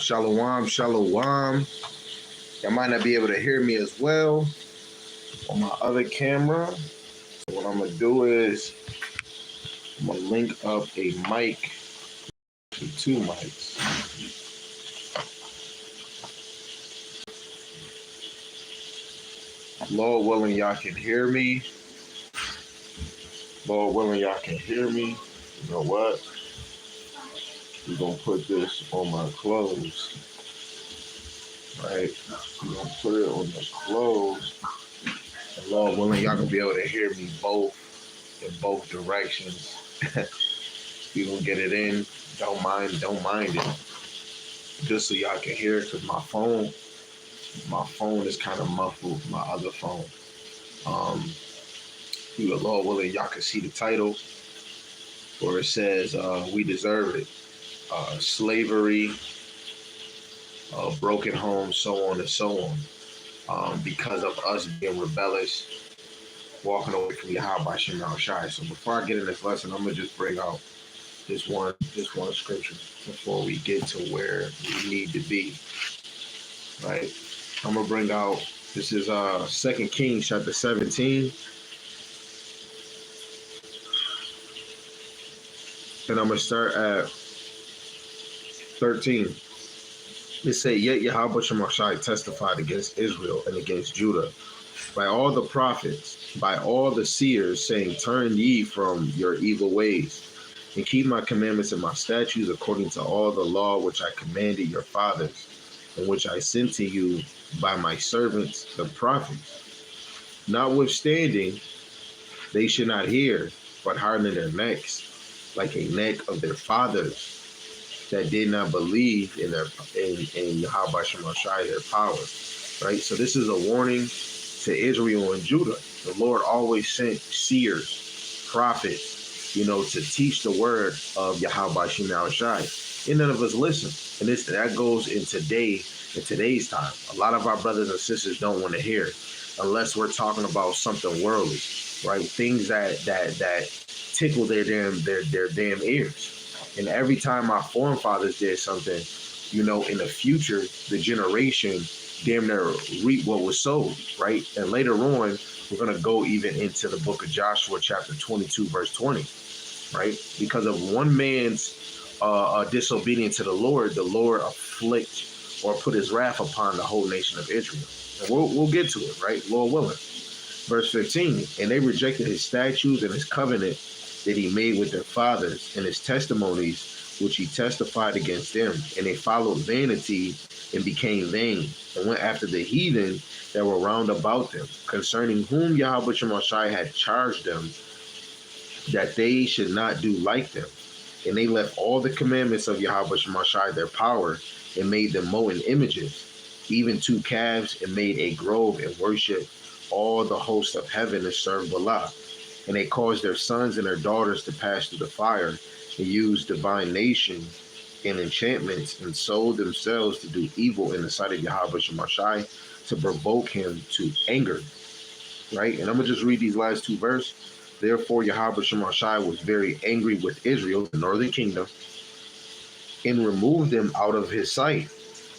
Shalom, shalom. Y'all might not be able to hear me as well on my other camera. So what I'm gonna do is I'm gonna link up a mic to two mics. Lord willing, y'all can hear me. Lord willing, y'all can hear me. You know what? We're gonna put this on my clothes. Right? We're gonna put it on the clothes. And Lord willing, y'all can be able to hear me both in both directions. We gonna get it in. Don't mind it. Just so y'all can hear it, because my phone is kind of muffled, my other phone. Lord willing, y'all can see the title where it says we deserve it. Slavery, broken homes, so on and so on. Because of us being rebellious, walking away from Yahweh Shem Shai. So before I get in this lesson, I'm gonna just bring out this one scripture before we get to where we need to be. Right? I'm gonna bring out, this is 2 Kings chapter 17. And I'm gonna start at 13. It say, yet Yahweh Shem Shai testified against Israel and against Judah by all the prophets, by all the seers, saying, turn ye from your evil ways, and keep my commandments and my statutes according to all the law which I commanded your fathers, and which I sent to you by my servants the prophets. Notwithstanding, they should not hear, but harden their necks, like a neck of their fathers, that did not believe in Yahweh Shem Shai, their power. Right? So this is a warning to Israel and Judah. The Lord always sent seers, prophets, to teach the word of Yahweh Shem Shai. And none of us listen. And that goes in today's time. A lot of our brothers and sisters don't want to hear, unless we're talking about something worldly, right? Things that tickle their damn ears. And every time our forefathers did something, in the future, the generation damn near reap what was sowed, right? And later on, we're going to go even into the book of Joshua, chapter 22, verse 20, right? Because of one man's disobedience to the Lord afflict or put his wrath upon the whole nation of Israel. And we'll get to it, right? Lord willing. Verse 15, and they rejected his statutes and his covenant that he made with their fathers, and his testimonies which he testified against them. And they followed vanity and became vain, and went after the heathen that were round about them, concerning whom Yahweh Shem Shai had charged them that they should not do like them. And they left all the commandments of Yahweh Shem Shai, their power, and made them molten images, even 2 calves, and made a grove and worship all the hosts of heaven and served Bala. And they caused their sons and their daughters to pass through the fire, and used divination and enchantments, and sold themselves to do evil in the sight of Yahweh Shem Shai, to provoke him to anger. Right? And I'm going to just read these last 2 verses. Therefore Yahweh Shem Shai was very angry with Israel, the northern kingdom, and removed them out of his sight.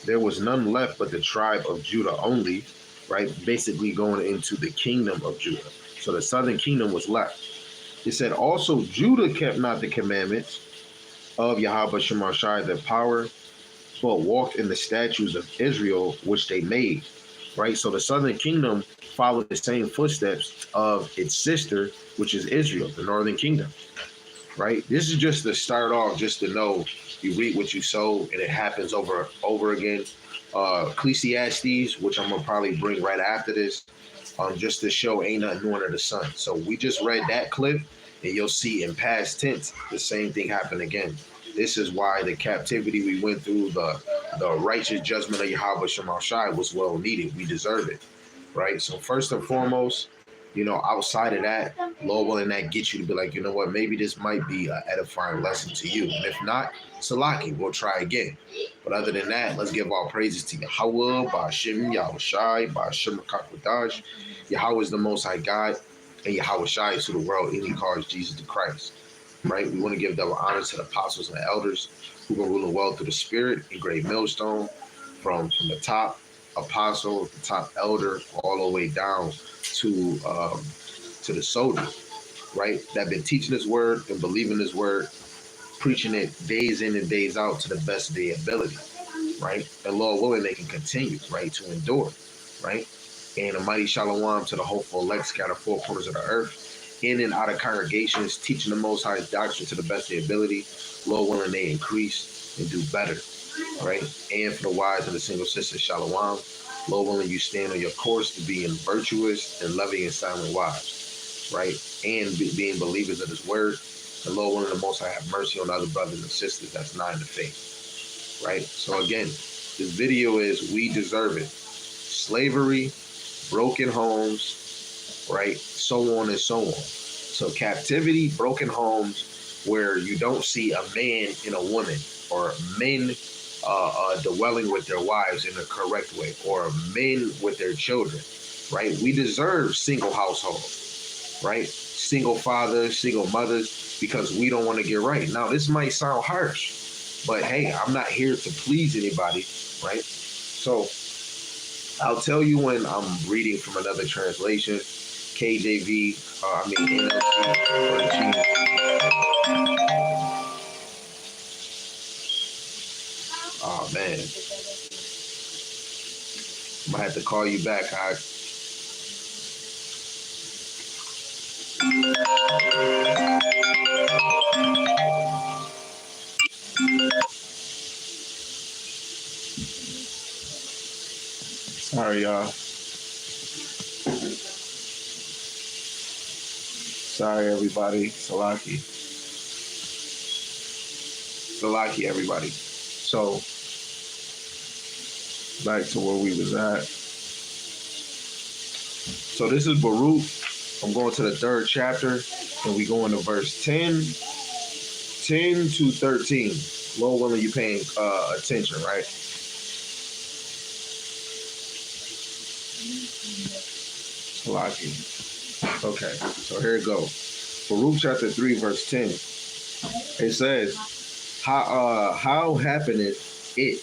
There was none left but the tribe of Judah only, right? Basically going into the kingdom of Judah. So the southern kingdom was left. It said, also Judah kept not the commandments of Yahweh Shem Shai, their power, but walked in the statutes of Israel, which they made. Right? So the southern kingdom followed the same footsteps of its sister, which is Israel, the northern kingdom. Right? This is just to start off, just to know you reap what you sow, and it happens over again. Ecclesiastes, which I'm gonna probably bring right after this, just to show ain't nothing new under the sun. So we just read that clip, and you'll see in past tense the same thing happen again. This is why the captivity we went through, the righteous judgment of Yahweh Shem Shai was well needed. We deserve it, right? So first and foremost, outside of that, Lord willing, that gets you to be like, what, maybe this might be an edifying lesson to you. And if not, Salaki, we'll try again. But other than that, let's give all praises to Yahweh, Ba'ashem, Yahweh Shai, Ba'ashem Kakwadash. Yahweh is the Most High God, and Yahweh Shai is to the world, and he calls Jesus the Christ. right? We want to give double honor to the apostles and the elders who've been ruling well through the Spirit in great millstone, from the top apostle, the top elder, all the way down to the soldiers, right? That been teaching His word and believing His word, preaching it days in and days out to the best of their ability, right? And Lord willing, they can continue, right, to endure, right? And a mighty shalom to the hopeful elect scattered four corners of the earth, in and out of congregations, teaching the Most High's doctrine to the best of their ability. Lord willing, they increase and do better, right? And for the wise and the single sisters, shalom. Lord willing, you stand on your course to being virtuous and loving and silent wives, right? And being believers of His word. And Lord willing, the Most High have mercy on other brothers and sisters that's not in the faith, right? So again, this video is we deserve it. Slavery, broken homes, right? So on and so on. So captivity, broken homes, where you don't see a man and a woman, or men dwelling with their wives in the correct way, or men with their children, right? We deserve single households, right? Single fathers, single mothers, because we don't want to get right. Now, this might sound harsh, but hey, I'm not here to please anybody, right? So I'll tell you when I'm reading from another translation, KJV, NLT, or oh man, I might have to call you back. Sorry, y'all. Sorry, everybody. Salaki, everybody. So, back to where we was at. So this is Baruch. I'm going to the 3rd chapter, and we go into verse 10 to 13. Lord willing, you paying attention, right? Salaki. Okay, so here it goes. Baruch chapter 3, verse 10. It says, how happeneth it,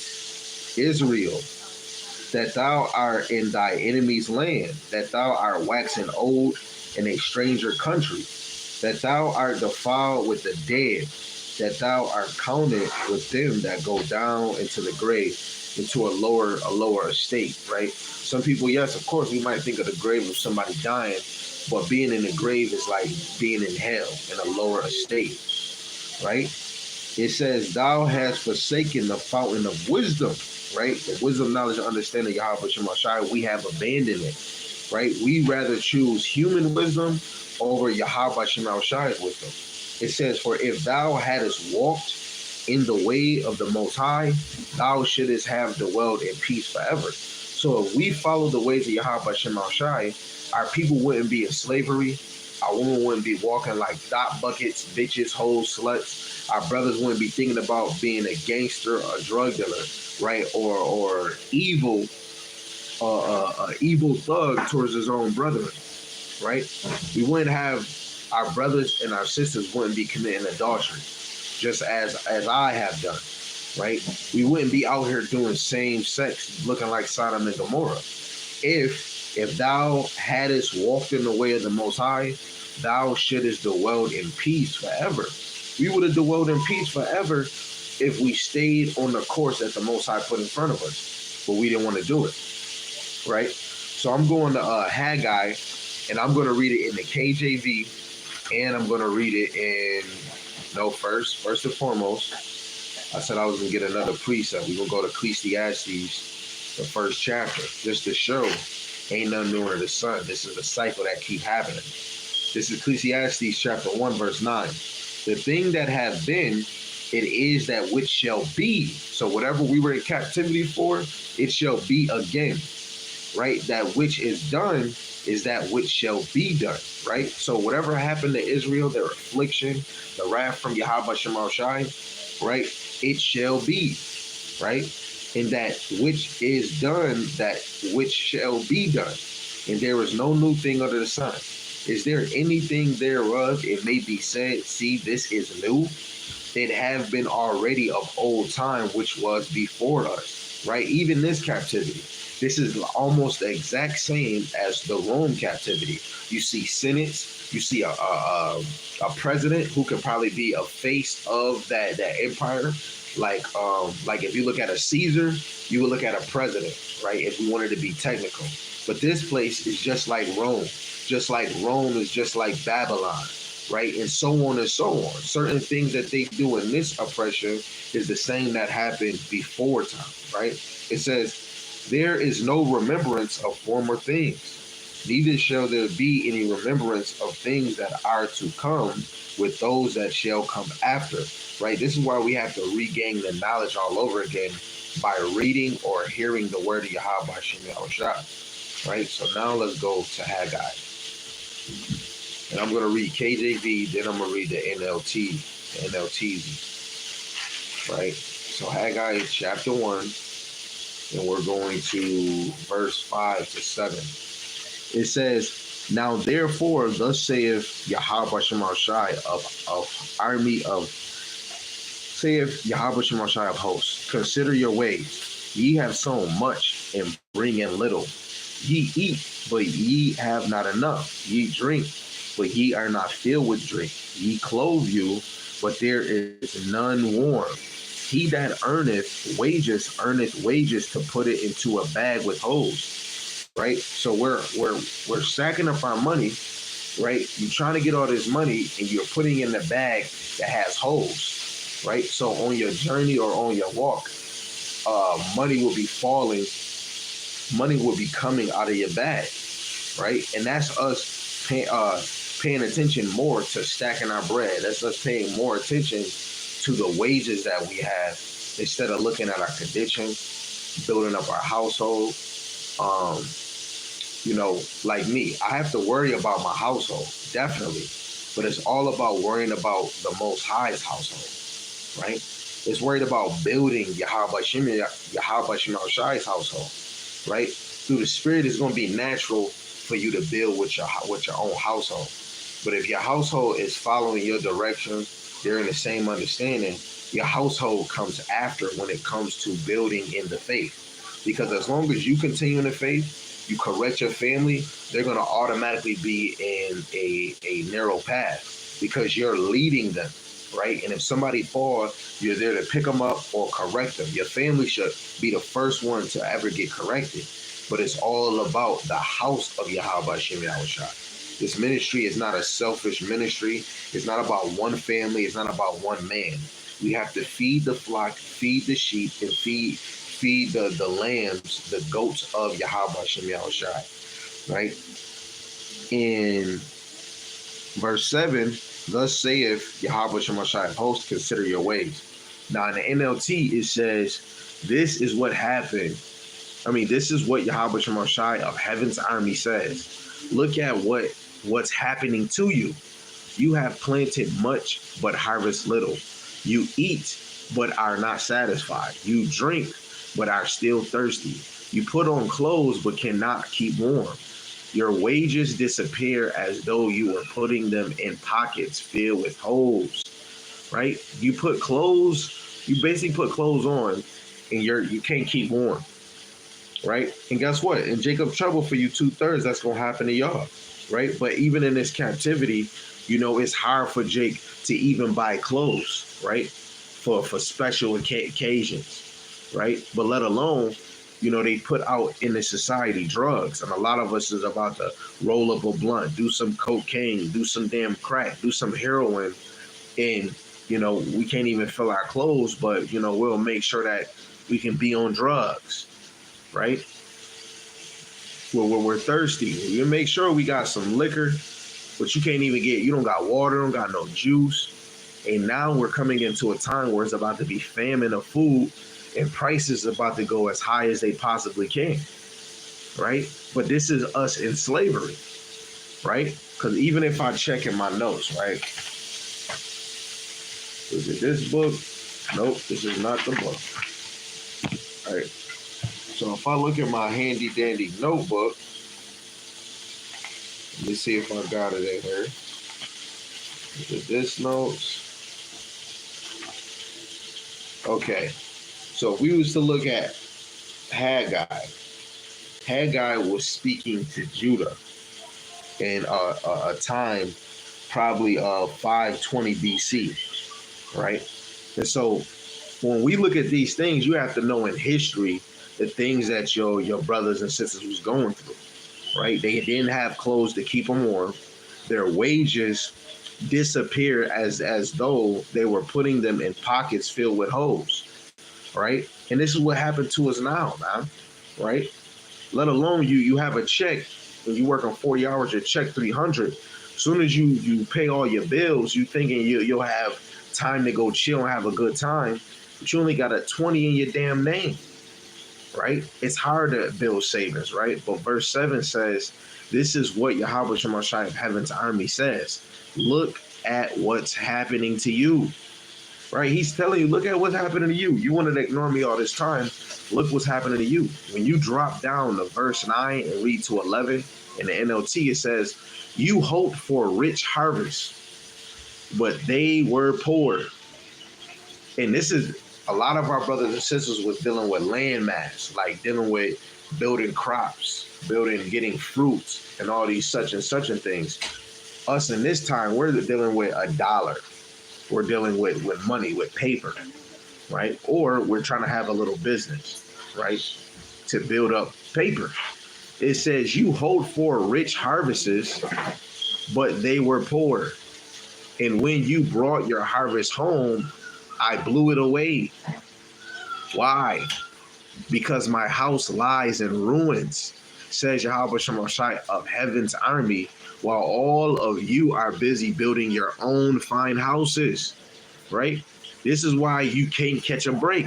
Israel, that thou art in thy enemy's land, that thou art waxen old in a stranger country, that thou art defiled with the dead, that thou art counted with them that go down into the grave, into a lower estate, right? Some people, yes, of course, we might think of the grave of somebody dying, but being in the grave is like being in hell, in a lower estate, right? It says, thou hast forsaken the fountain of wisdom, right? The wisdom, knowledge, and understanding, Yahweh Shemashai, we have abandoned it, right? We rather choose human wisdom over Yahweh Shemashai's wisdom. It says, for if thou hadst walked in the way of the Most High, thou shouldest have dwelled in peace forever. So if we follow the ways of Yahweh Shemashai, our people wouldn't be in slavery. Our women wouldn't be walking like dot buckets, bitches, hoes, sluts. Our brothers wouldn't be thinking about being a gangster, a drug dealer, right? Or evil, evil thug towards his own brethren, right? We wouldn't have our brothers and our sisters wouldn't be committing adultery, just as I have done, right? We wouldn't be out here doing same sex, looking like Sodom and Gomorrah. If thou hadst walked in the way of the Most High, thou shouldest dwelled in peace forever. We would have dwelled in peace forever if we stayed on the course that the Most High put in front of us, but we didn't want to do it, right? So I'm going to Haggai, and I'm going to read it in the KJV, and I'm going to read it in, first and foremost, I said I was going to get another precept. We're going to go to Ecclesiastes, the 1st chapter, just to show ain't nothing new under the sun. This is a cycle that keep happening. This is Ecclesiastes chapter 1, verse 9. The thing that hath been, it is that which shall be. So whatever we were in captivity for, it shall be again, right? That which is done is that which shall be done, right? So whatever happened to Israel, their affliction, the wrath from Yahweh Shemashai, right? It shall be, right? And that which is done, that which shall be done. And there is no new thing under the sun. Is there anything thereof it may be said, see, this is new? It have been already of old time, which was before us, right? Even this captivity, this is almost the exact same as the Rome captivity. You see senates, you see a president who could probably be a face of that empire. Like if you look at a Caesar, you would look at a president, right? If we wanted to be technical. But this place is just like Rome. Just like Rome is just like Babylon, right? And so on and so on. Certain things that they do in this oppression is the same that happened before time, right? It says, there is no remembrance of former things, neither shall there be any remembrance of things that are to come with those that shall come after, right? This is why we have to regain the knowledge all over again by reading or hearing the word of Yahweh Shem Yahushua, right? So now let's go to Haggai. And I'm going to read KJV, then I'm going to read the NLT, right? So Haggai chapter 1, and we're going to verse 5 to 7. It says, now therefore, thus saith Yahweh Shema Shai of army of, saith Yahweh Shema Shai of hosts, consider your ways. Ye have sown much and bring in little. Ye eat, but ye have not enough. Ye drink, but ye are not filled with drink. Ye clothe you, but there is none warm. He that earneth wages to put it into a bag with holes. Right? So we're stacking up our money, right? You're trying to get all this money and you're putting in the bag that has holes, right? So on your journey or on your walk, money will be falling, money will be coming out of your bag, right? And that's us paying attention more to stacking our bread. That's us paying more attention to the wages that we have instead of looking at our condition, building up our household. Like me, I have to worry about my household, definitely. But it's all about worrying about the Most High's household, right? It's worried about building Yahweh Shem Shai's household, right? Through the Spirit, it's going to be natural for you to build with your own household. But if your household is following your direction, they're in the same understanding, your household comes after when it comes to building in the faith. Because as long as you continue in the faith, you correct your family, they're going to automatically be in a narrow path because you're leading them, right? And if somebody falls, you're there to pick them up or correct them. Your family should be the first one to ever get corrected. But it's all about the house of Yahweh Shem Yahushua. This ministry is not a selfish ministry. It's not about one family. It's not about one man. We have to feed the flock, feed the sheep, and feed the lambs, the goats of Yahweh Shem Yahushua, right? In verse 7, thus saith Yahweh Shem Yahushua of hosts, consider your ways. Now in the NLT, it says, this is what happened. This is what Yahweh Shem Yahushua of heaven's army says. Look at what's happening to you. You have planted much, but harvest little. You eat, but are not satisfied. You drink, but are still thirsty. You put on clothes, but cannot keep warm. Your wages disappear as though you were putting them in pockets filled with holes, right? You basically put clothes on, and you can't keep warm, right? And guess what? In Jacob's trouble for you 2/3, that's going to happen to y'all, right? But even in this captivity, it's hard for Jake to even buy clothes, right? For special occasions, right? But let alone, they put out in the society drugs. And a lot of us is about to roll up a blunt, do some cocaine, do some damn crack, do some heroin. And, we can't even fill our clothes, but, we'll make sure that we can be on drugs, right? We're thirsty. You make sure we got some liquor, but you can't even you don't got water, don't got no juice. And now we're coming into a time where it's about to be famine of food and prices about to go as high as they possibly can, right? But this is us in slavery, right? Because even if I check in my notes, right? Is it this book? Nope, this is not the book. All right. So if I look at my handy dandy notebook, me see if I got it in here. This notes. Okay. So if we was to look at Haggai, Haggai was speaking to Judah in a time probably of 520 BC, right? And so when we look at these things, you have to know in history the things that your brothers and sisters was going through, right? They didn't have clothes to keep them warm. Their wages disappeared as though they were putting them in pockets filled with holes, right? And this is what happened to us now, man, right? Let alone you have a check when you working 40 hours, your check 300. As soon as you pay all your bills, you thinking you'll have time to go chill and have a good time, but you only got a 20 in your damn name, right? It's hard to build savings, right? But verse 7 says, this is what Yahweh Shemashai of Heaven's army says. Look at what's happening to you, right? He's telling you, look at what's happening to you. You wanted to ignore me all this time. Look what's happening to you. When you drop down to verse 9 and read to 11 in the NLT, it says, you hoped for a rich harvest, but they were poor. And this is a lot of our brothers and sisters was dealing with land mass, like dealing with building crops, getting fruits and all these such and things. Us in this time, we're dealing with a dollar. We're dealing with money, with paper, right? Or we're trying to have a little business, right? To build up paper. It says you hold for rich harvests, but they were poor. And when you brought your harvest home, I blew it away. Why? Because my house lies in ruins, says Yahweh Shemashai of Heaven's army, while all of you are busy building your own fine houses, right? This is why you can't catch a break,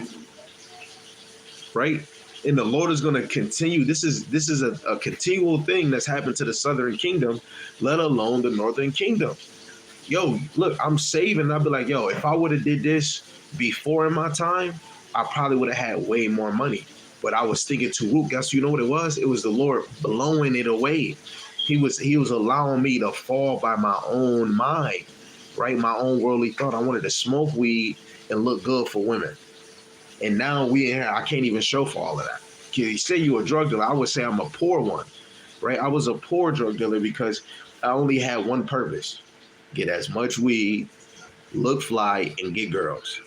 right? And the Lord is going to continue. This is a continual thing that's happened to the southern kingdom, let alone the northern kingdom. Yo, look, I'm saving. I'll be like, yo, if I would have did this before in my time, I probably would have had way more money. But I was thinking to root. Guess you know what it was? It was the Lord blowing it away. He was allowing me to fall by my own mind, right? My own worldly thought. I wanted to smoke weed and look good for women. And now I can't even show for all of that. You say you're a drug dealer. I would say I'm a poor one, right? I was a poor drug dealer because I only had one purpose: get as much weed, look fly, and get girls.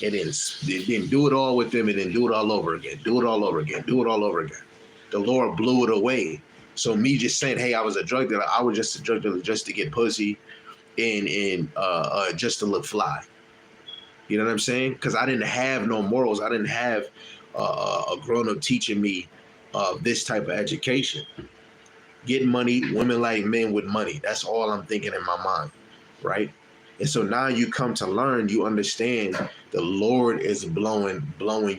And then do it all with them and then do it all over again. Do it all over again. Do it all over again. The Lord blew it away. So me just saying, hey, I was a drug dealer. I was just a drug dealer just to get pussy and just to look fly. You know what I'm saying? Because I didn't have no morals. I didn't have a grown-up teaching me this type of education. Getting money, women like men with money. That's all I'm thinking in my mind, right? And so now you come to learn, you understand the Lord is blowing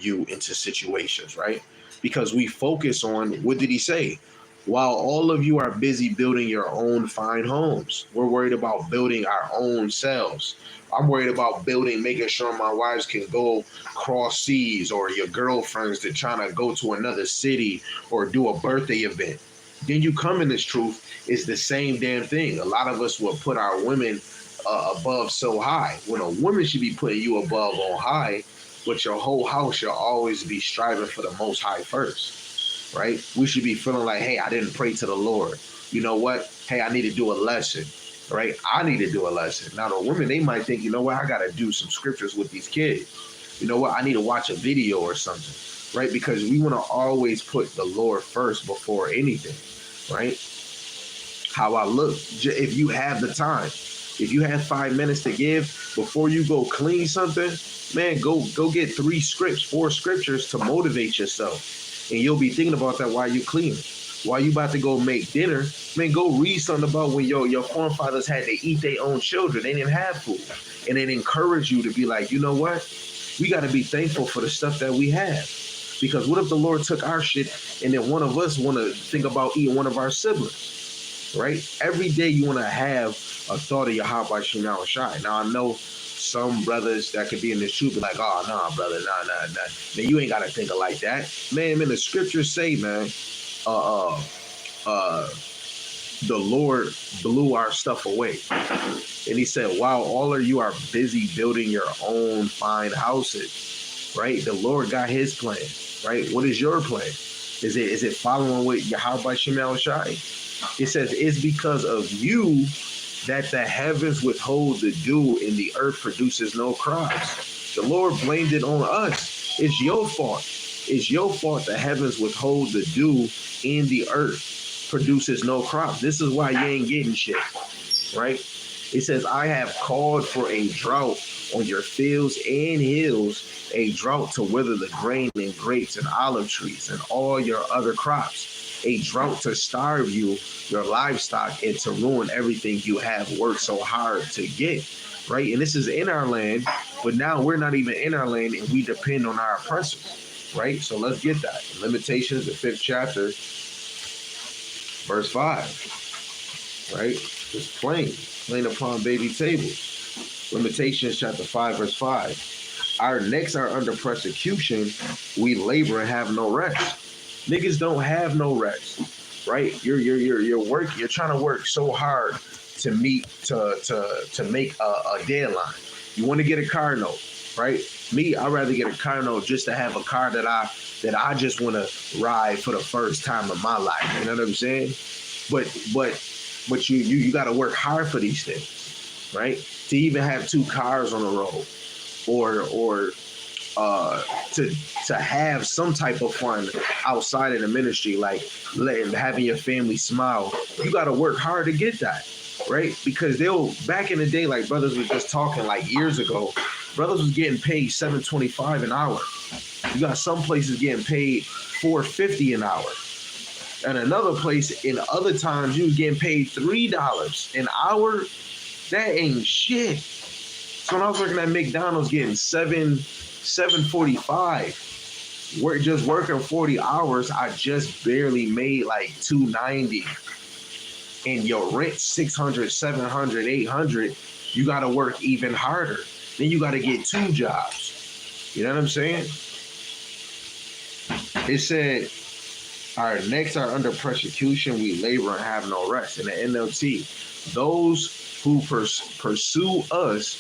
you into situations, right? Because we focus on, what did he say? While all of you are busy building your own fine homes, we're worried about building our own selves. I'm worried about making sure my wives can go cross seas, or your girlfriends that trying to go to another city or do a birthday event. Then you come in this truth, it's the same damn thing. A lot of us will put our women above so high, when a woman should be putting you above on high, but your whole house should always be striving for the most high first, right? We should be feeling like, hey, I didn't pray to the Lord. You know what? Hey, I need to do a lesson, right? I need to do a lesson. Now, the women, they might think, you know what? I got to do some scriptures with these kids. You know what? I need to watch a video or something, right? Because we want to always put the Lord first before anything, right? How I look, if you have the time. If you have 5 minutes to give before you go clean something, man, go get 4 scriptures to motivate yourself. And you'll be thinking about that while you clean. While you about to go make dinner, man, go read something about when your forefathers had to eat their own children. They didn't have food. And it encouraged you to be like, you know what? We got to be thankful for the stuff that we have. Because what if the Lord took our shit and then one of us want to think about eating one of our siblings? Right? Every day you want to have a thought of Yahweh Shemashai Shai. Now, I know some brothers that could be in this truth be like, oh, nah, brother, nah. Man, you ain't got to think of like that. Man, the scriptures say, man, the Lord blew our stuff away. And he said, while all of you are busy building your own fine houses, right? The Lord got his plan, right? What is your plan? Is it following with Yahweh Shem Shai? It says, it's because of you that the heavens withhold the dew and the earth produces no crops. The Lord blamed it on us. It's your fault. It's your fault the heavens withhold the dew and the earth produces no crops. This is why you ain't getting shit, right? It says, I have called for a drought on your fields and hills, a drought to wither the grain and grapes and olive trees and all your other crops, a drought to starve you, your livestock, and to ruin everything you have worked so hard to get, right? And this is in our land, but now we're not even in our land and we depend on our oppressors, right? So let's get that. Lamentations, the 5th chapter, verse 5, right? It's plain upon baby tables. Lamentations chapter 5, verse 5. Our necks are under persecution. We labor and have no rest. Niggas don't have no rest, right? You're working. You're trying to work so hard to meet to make a deadline. You want to get a car note, right? Me, I'd rather get a car note just to have a car that I just want to ride for the first time in my life. You know what I'm saying? But you got to work hard for these things, right? To even have 2 cars on the road, or to have some type of fun outside of the ministry, like having your family smile. You got to work hard to get that, right? Because back in the day, like brothers were just talking like years ago, brothers was getting paid $7.25 an hour. You got some places getting paid $4.50 an hour. And another place, in other times, you was getting paid $3 an hour. That ain't shit. So when I was working at McDonald's, getting $7.45, just working 40 hours, I just barely made like $2.90. And your rent $600, $700, $800. You got to work even harder. Then you got to get 2 jobs. You know what I'm saying? It said, our necks are under persecution. We labor and have no rest. In the NLT, those who pursue us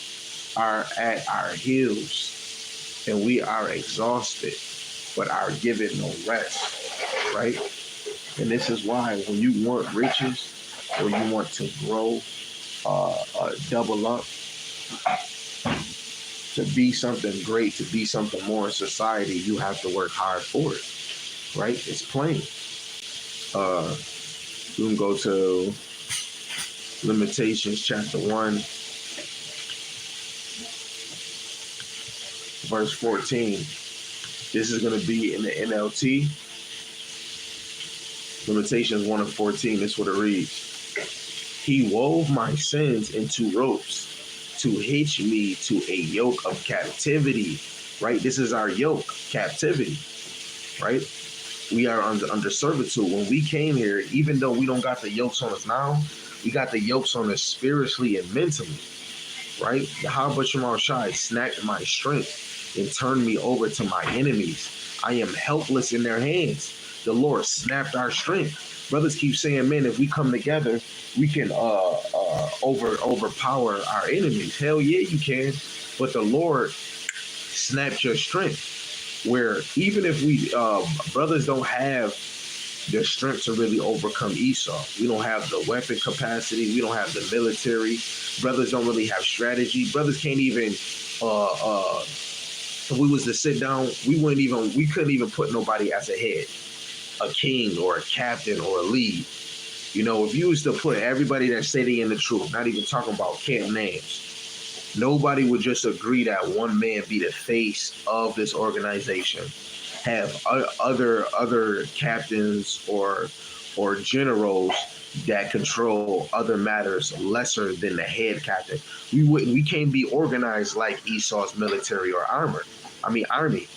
are at our heels, and we are exhausted, but are given no rest, right? And this is why when you want riches or you want to grow, double up, to be something great, to be something more in society, you have to work hard for it. Right? It's plain. We can go to Lamentations chapter 1, verse 14. This is going to be in the NLT. Lamentations 1 and 14. This is what it reads. He wove my sins into ropes to hitch me to a yoke of captivity. Right? This is our yoke, captivity. Right? We are under servitude. When we came here, even though we don't got the yokes on us now, we got the yokes on us spiritually and mentally, right? Yahweh Shema Shai snatched my strength and turned me over to my enemies. I am helpless in their hands. The Lord snapped our strength. Brothers keep saying, man, if we come together, we can overpower our enemies. Hell yeah, you can. But the Lord snapped your strength. Where even if we brothers don't have the strength to really overcome Esau, we don't have the weapon capacity, we don't have the military, brothers don't really have strategy, brothers can't even if we was to sit down, we couldn't even put nobody as a head, a king or a captain or a lead. You know, if you was to put everybody that's sitting in the truth, not even talking about camp names, nobody would just agree that one man be the face of this organization. Have other captains or generals that control other matters lesser than the head captain. We can't be organized like Esau's military or army,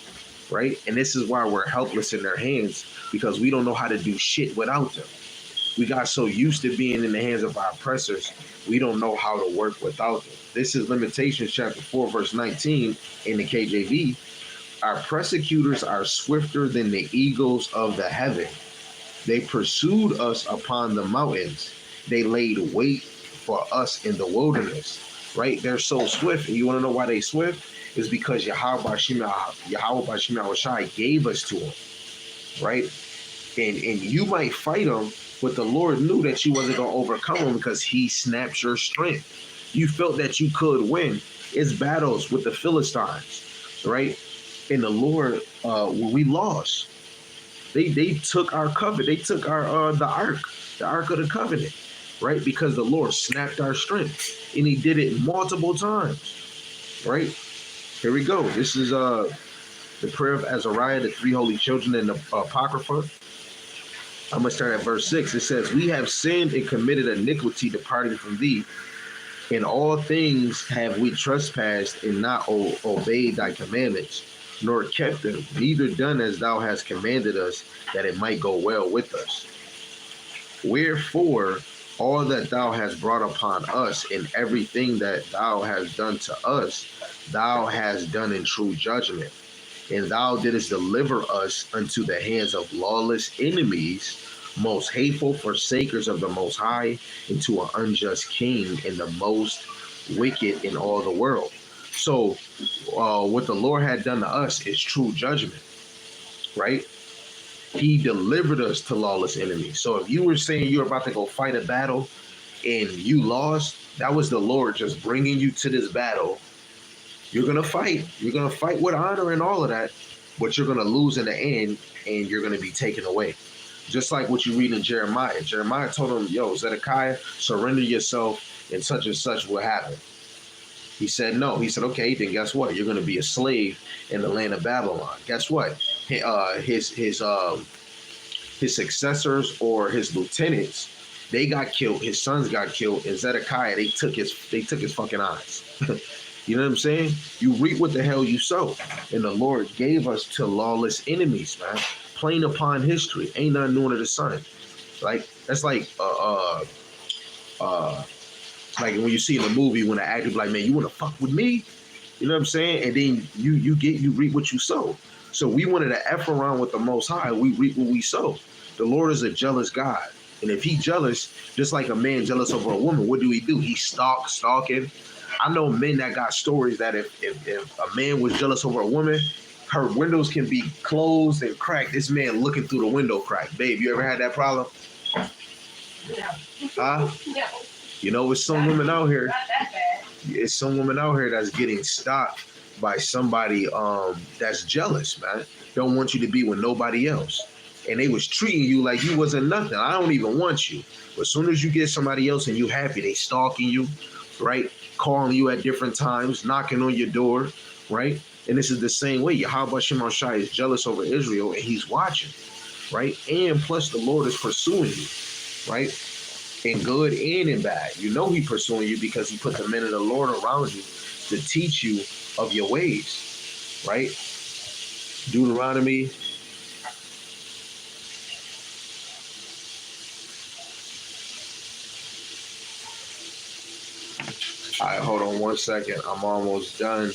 right? And this is why we're helpless in their hands, because we don't know how to do shit without them. We got so used to being in the hands of our oppressors, we don't know how to work without them. This is Lamentations chapter 4, verse 19 in the KJV. Our persecutors are swifter than the eagles of the heaven. They pursued us upon the mountains. They laid wait for us in the wilderness, right? They're so swift. And you want to know why they swift? Is because Yahweh Bashim Shai gave us to them, right? And you might fight them, but the Lord knew that you wasn't going to overcome them because he snapped your strength. You felt that you could win. It's battles with the Philistines, right? And the Lord, we lost. They took our covenant. They took our the ark of the covenant, right? Because the Lord snapped our strength, and he did it multiple times, right? Here we go. This is the prayer of Azariah, the three holy children in the Apocrypha. I'm going to start at verse 6. It says, we have sinned and committed iniquity departing from thee. In all things have we trespassed and not obeyed thy commandments, nor kept them, neither done as thou hast commanded us, that it might go well with us. Wherefore, all that thou hast brought upon us and everything that thou hast done to us, thou hast done in true judgment. And thou didst deliver us unto the hands of lawless enemies, most hateful forsakers of the Most High, into an unjust king and the most wicked in all the world. So what the Lord had done to us is true judgment, right? He delivered us to lawless enemies. So if you were saying you're about to go fight a battle and you lost, that was the Lord just bringing you to this battle. You're going to fight. You're going to fight with honor and all of that, but you're going to lose in the end and you're going to be taken away. Just like what you read in Jeremiah. Jeremiah told him, yo, Zedekiah, surrender yourself and such will happen. He said no. He said, okay, then guess what? You're going to be a slave in the land of Babylon. Guess what? His successors or his lieutenants, they got killed. His sons got killed. And Zedekiah, they took his fucking eyes. You know what I'm saying? You reap what the hell you sow. And the Lord gave us to lawless enemies, man. Plain upon history. Ain't nothing new under the sun. Like, that's like like when you see in a movie when an actor be like, man, you want to fuck with me? You know what I'm saying? And then you reap what you sow. So we wanted to F around with the Most High. We reap what we sow. The Lord is a jealous God. And if he jealous, just like a man jealous over a woman, what do? He stalking. I know men that got stories that if a man was jealous over a woman, her windows can be closed and cracked. This man looking through the window crack. Babe, you ever had that problem? No. Huh? No. You know, it's some women out here. Not that bad. It's some women out here that's getting stalked by somebody that's jealous, man. Don't want you to be with nobody else. And they was treating you like you wasn't nothing. I don't even want you. But as soon as you get somebody else and you happy, they stalking you, right? Calling you at different times, knocking on your door, right? And this is the same way. Yahweh Shimon Shai is jealous over Israel and he's watching, right? And plus the Lord is pursuing you, right? In good and in bad. You know he's pursuing you because he put the men of the Lord around you to teach you of your ways, right? Deuteronomy. All right, hold on one second. I'm almost done.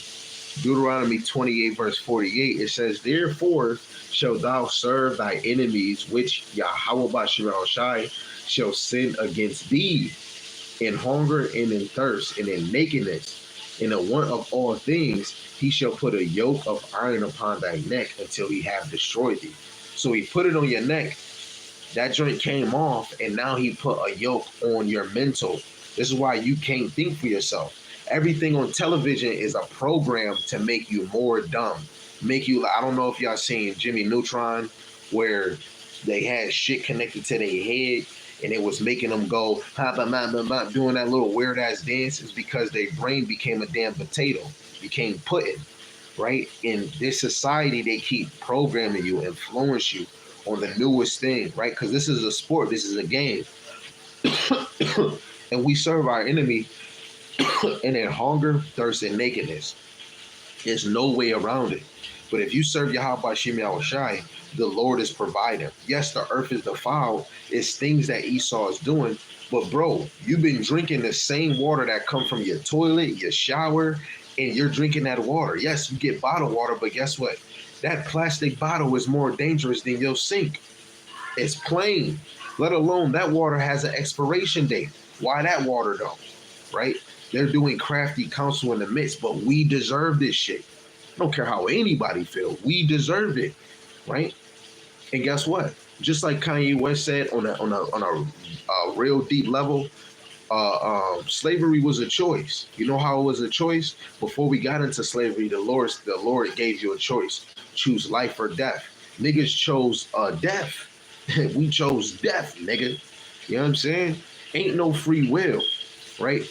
Deuteronomy 28, verse 48, it says, therefore shalt thou serve thy enemies, which Yahweh Bashim Shai shall send against thee in hunger and in thirst and in nakedness. In the want of all things, he shall put a yoke of iron upon thy neck until he have destroyed thee. So he put it on your neck. That joint came off, and now he put a yoke on your mental. This is why you can't think for yourself. Everything on television is a program to make you more dumb. Make you, I don't know if y'all seen Jimmy Neutron, where they had shit connected to their head, and it was making them go, doing that little weird ass dance. Is because their brain became a damn potato, became pudding, right? In this society, they keep programming you, influence you on the newest thing, right? Because this is a sport, this is a game. And we serve our enemy and in hunger, thirst, and nakedness. There's no way around it. But if you serve Yahweh Shem Shai, the Lord is providing. Yes, the earth is defiled. It's things that Esau is doing. But bro, you've been drinking the same water that come from your toilet, your shower, and you're drinking that water. Yes, you get bottled water, but guess what? That plastic bottle is more dangerous than your sink. It's plain. Let alone that water has an expiration date. Why that water don't? Right? They're doing crafty counsel in the midst, but we deserve this shit. I don't care how anybody feels. We deserve it, right? And guess what? Just like Kanye West said on a real deep level, slavery was a choice. You know how it was a choice? Before we got into slavery, the Lord gave you a choice: choose life or death. Niggas chose death. We chose death, nigga. You know what I'm saying? Ain't no free will, right?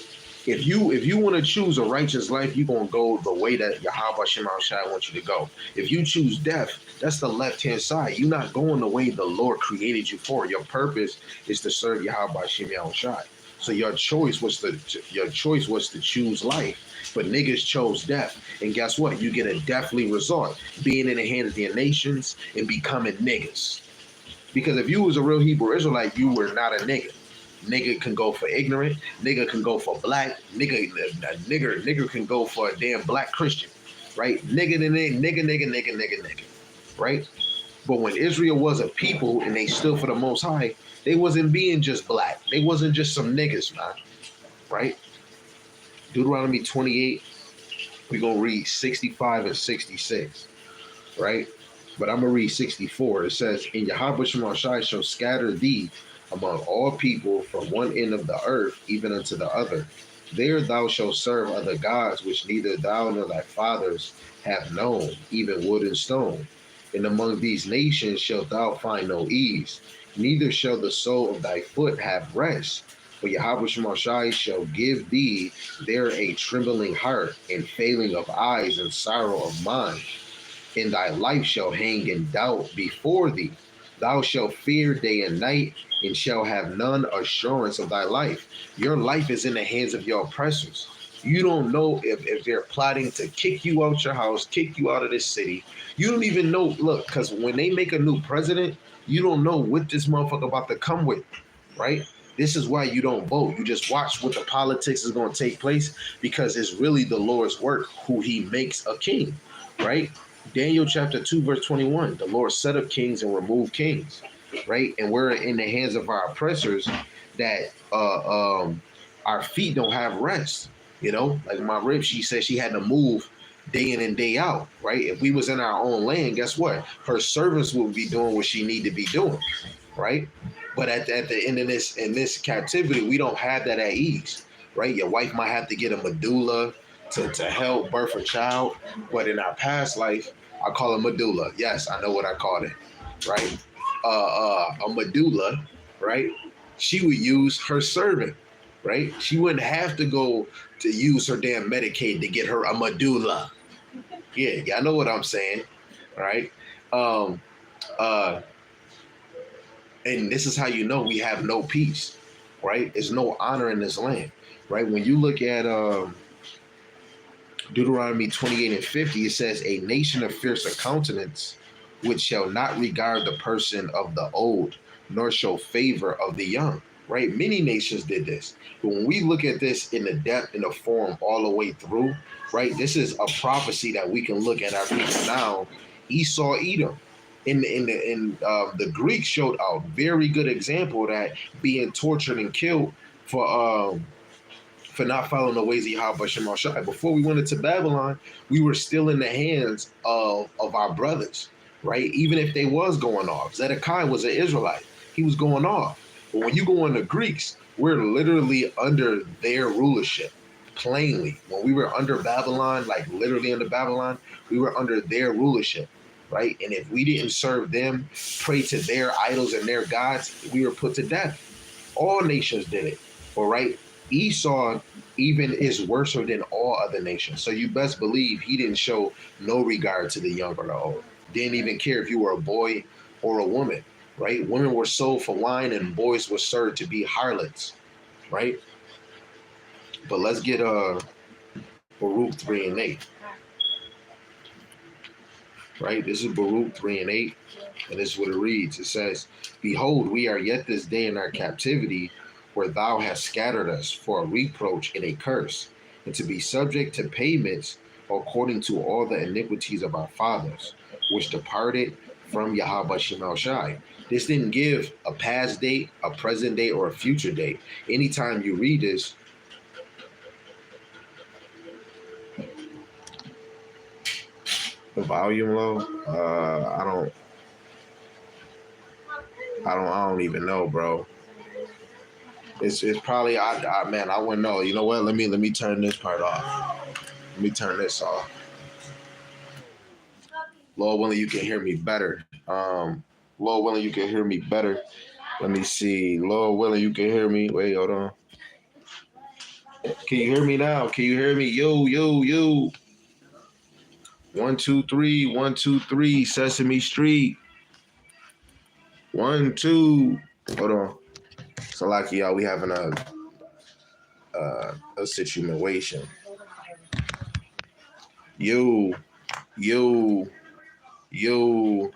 If you want to choose a righteous life, you're gonna go the way that Yahweh Shema Shai wants you to go. If you choose death, that's the left hand side. You're not going the way the Lord created you for. Your purpose is to serve Yahweh Shema Shai. So your choice was to choose life, but niggas chose death. And guess what? You get a deathly result, being in the hands of the nations and becoming niggas. Because if you was a real Hebrew Israelite, you were not a nigga. Nigga can go for ignorant. Nigga can go for black. Nigger can go for a damn black Christian, right? Nigga, right? But when Israel was a people and they stood for the Most High, they wasn't being just black. They wasn't just some niggas, man, right? Deuteronomy 28, we're going to read 65 and 66, right? But I'm going to read 64. It says, and Yahweh Shema Shai shall scatter thee among all people from one end of the earth even unto the other. There thou shalt serve other gods, which neither thou nor thy fathers have known, even wood and stone. And among these nations shalt thou find no ease, neither shall the sole of thy foot have rest. For Yahweh Shema Shai shall give thee there a trembling heart, and failing of eyes, and sorrow of mind. And thy life shall hang in doubt before thee. Thou shalt fear day and night, and shall have none assurance of thy life. Your life is in the hands of your oppressors. You don't know if they're plotting to kick you out your house, kick you out of this city. You don't even know, look, because when they make a new president, you don't know what this motherfucker about to come with, right? This is why you don't vote. You just watch what the politics is going to take place, because it's really the Lord's work who he makes a king, right? Daniel chapter 2, verse 21, the Lord set up kings and removed kings, right? And we're in the hands of our oppressors that our feet don't have rest. You know, like my rib, she said she had to move day in and day out, right? If we was in our own land, guess what? Her servants would be doing what she need to be doing, right? But at the end of this captivity, we don't have that at ease, right? Your wife might have to get a medulla to help birth a child, but in our past life, I call it medulla. Yes, I know what I called it, right? A medulla, right? She would use her servant, right? She wouldn't have to go to use her damn Medicaid to get her a medulla. Yeah, y'all know what I'm saying, right? And this is how you know we have no peace, right? There's no honor in this land, right? When you look at Deuteronomy 28 and 50, it says, a nation of fiercer countenance, which shall not regard the person of the old, nor show favor of the young, right? Many nations did this. But when we look at this in the depth, in the form, all the way through, right, this is a prophecy that we can look at our people now. Esau, Edom. The Greeks showed a very good example of that, being tortured and killed for not following the ways of Yahweh Shema Shai. Before we went into Babylon, we were still in the hands of our brothers, right? Even if they was going off. Zedekiah was an Israelite. He was going off. But when you go on the Greeks, we're literally under their rulership, plainly. When we were under Babylon, like literally under Babylon, we were under their rulership, right? And if we didn't serve them, pray to their idols and their gods, we were put to death. All nations did it, all right? Esau even is worse than all other nations. So you best believe he didn't show no regard to the young or the old. Didn't even care if you were a boy or a woman, right? Women were sold for wine and boys were served to be harlots, right? But let's get Baruch 3 and 8. Right? This is Baruch 3 and 8. And this is what it reads. It says, behold, we are yet this day in our captivity, where thou hast scattered us for a reproach and a curse, and to be subject to payments according to all the iniquities of our fathers, which departed from Yahweh Shemel Shai. This didn't give a past date, a present date, or a future date. Anytime you read this, the volume low. I don't even know, bro. It's probably man. I wouldn't know. You know what? Let me turn this part off. Let me turn this off. Lord willing, you can hear me better. Lord willing, you can hear me better. Let me see. Lord willing, you can hear me. Wait, hold on. Can you hear me now? Can you hear me? Yo, yo, yo. 1, 2, 3. 1, 2, 3. Sesame Street. 1, 2. Hold on. So like y'all, we having a situation. Yo, yo, yo.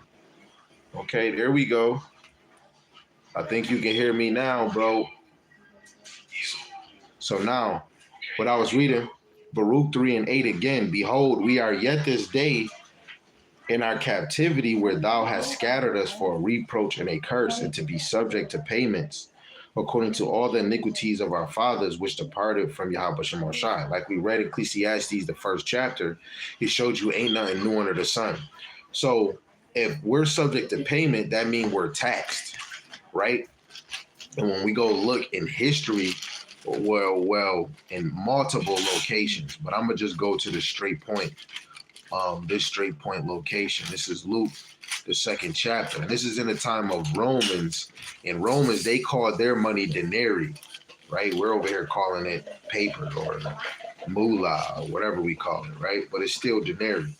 Okay, there we go. I think you can hear me now, bro. So now, what I was reading, Baruch 3 and 8 again. Behold, we are yet this day in our captivity, where thou hast scattered us for a reproach and a curse, and to be subject to payments, according to all the iniquities of our fathers, which departed from Yahweh Shemel Shai. Like we read Ecclesiastes, the first chapter, it showed you ain't nothing new under the sun. So if we're subject to payment, that means we're taxed, right? And when we go look in history, well, in multiple locations, but I'm gonna just go to the straight point. This straight point location. This is Luke, the second chapter, and this is in the time of Romans. In Romans, they called their money denarii, right? We're over here calling it paper or moolah or whatever we call it, right? But it's still denarii.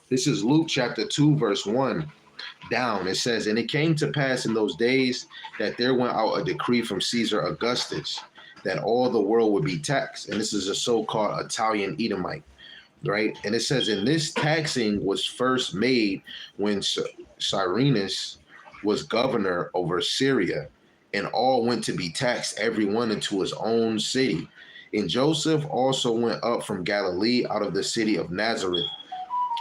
This is Luke chapter 2, verse 1 down. It says, and it came to pass in those days that there went out a decree from Caesar Augustus that all the world would be taxed. And this is a so-called Italian Edomite, right? And it says, and this taxing was first made when Cyrenius was governor over Syria, and all went to be taxed, every one into his own city. And Joseph also went up from Galilee out of the city of Nazareth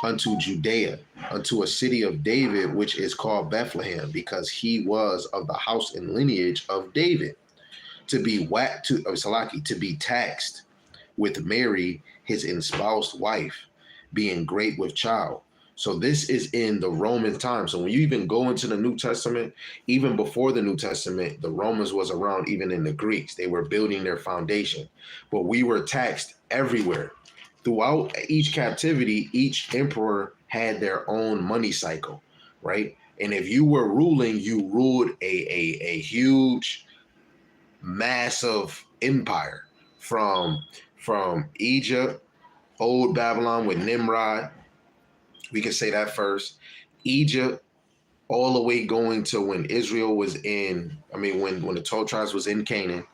unto Judea, unto a city of David, which is called Bethlehem, because he was of the house and lineage of David, to be taxed with Mary, his espoused wife, being great with child. So this is in the Roman time. So when you even go into the New Testament, even before the New Testament, the Romans was around, even in the Greeks. They were building their foundation. But we were taxed everywhere. Throughout each captivity, each emperor had their own money cycle, right? And if you were ruling, you ruled a huge, massive empire from Egypt, old Babylon with Nimrod. We can say that first. Egypt, all the way going to when Israel was when the 12 tribes was in Canaan,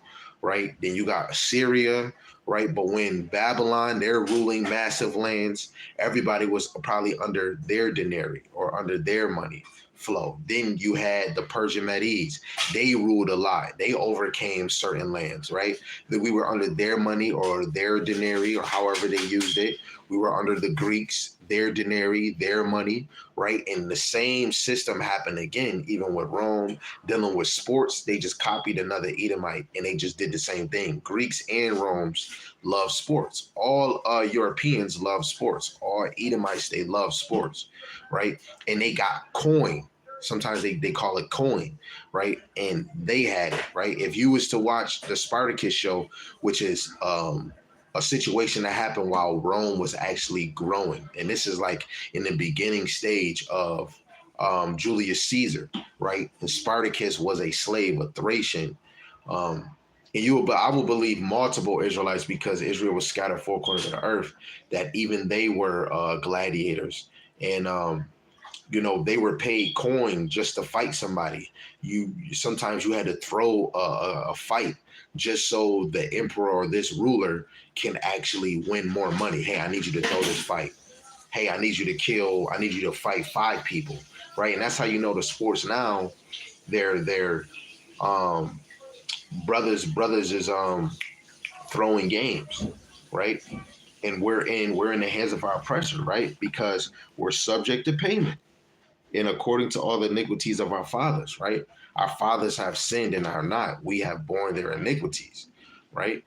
right? Then you got Assyria, right? But when Babylon, they're ruling massive lands, everybody was probably under their denarii or under their money flow. Then you had the Persian Medes. They ruled a lot. They overcame certain lands, right? That we were under their money or their denarii or however they used it. We were under the Greeks, their denarii, their money, right? And the same system happened again, even with Rome, dealing with sports. They just copied another Edomite and they just did the same thing. Greeks and Romans love sports. All Europeans love sports. All Edomites, they love sports, right? And they got coin. Sometimes they call it coin, right? And they had it, right? If you was to watch the Spartacus show, which is a situation that happened while Rome was actually growing. And this is like in the beginning stage of Julius Caesar, right? And Spartacus was a slave, a Thracian. I will believe multiple Israelites, because Israel was scattered four corners of the earth, that even they were gladiators. And they were paid coin just to fight somebody. Sometimes you had to throw a fight just so the emperor or this ruler can actually win more money. Hey, I need you to throw this fight. Hey, I need you to fight 5 people, right? And that's how you know the sports now, they're brothers is throwing games, right? And we're in the hands of our oppressor, right? Because we're subject to payment. and according to all the iniquities of our fathers, right? Our fathers have sinned and are not. We have borne their iniquities, right?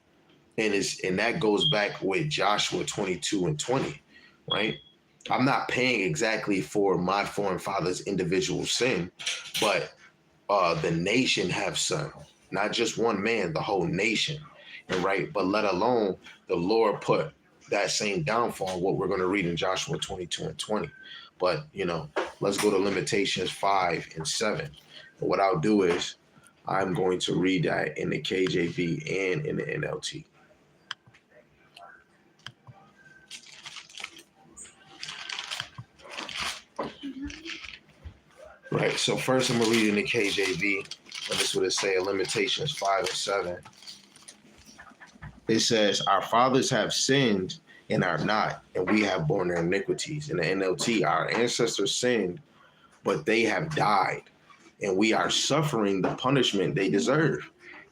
And that goes back with Joshua 22 and 20, right? I'm not paying exactly for my foreign father's individual sin, but the nation have sinned, not just one man, the whole nation, and right. But let alone the Lord put that same downfall. What we're going to read in Joshua 22 and 20. But let's go to Limitations 5 and 7. But what I'll do is I'm going to read that in the KJV and in the NLT. Right. So first I'm gonna read in the KJV, and this would it say in Limitations 5 and 7. It says, "Our fathers have sinned and are not, and we have borne their iniquities." In the NLT, our ancestors sinned, but they have died, and we are suffering the punishment they deserve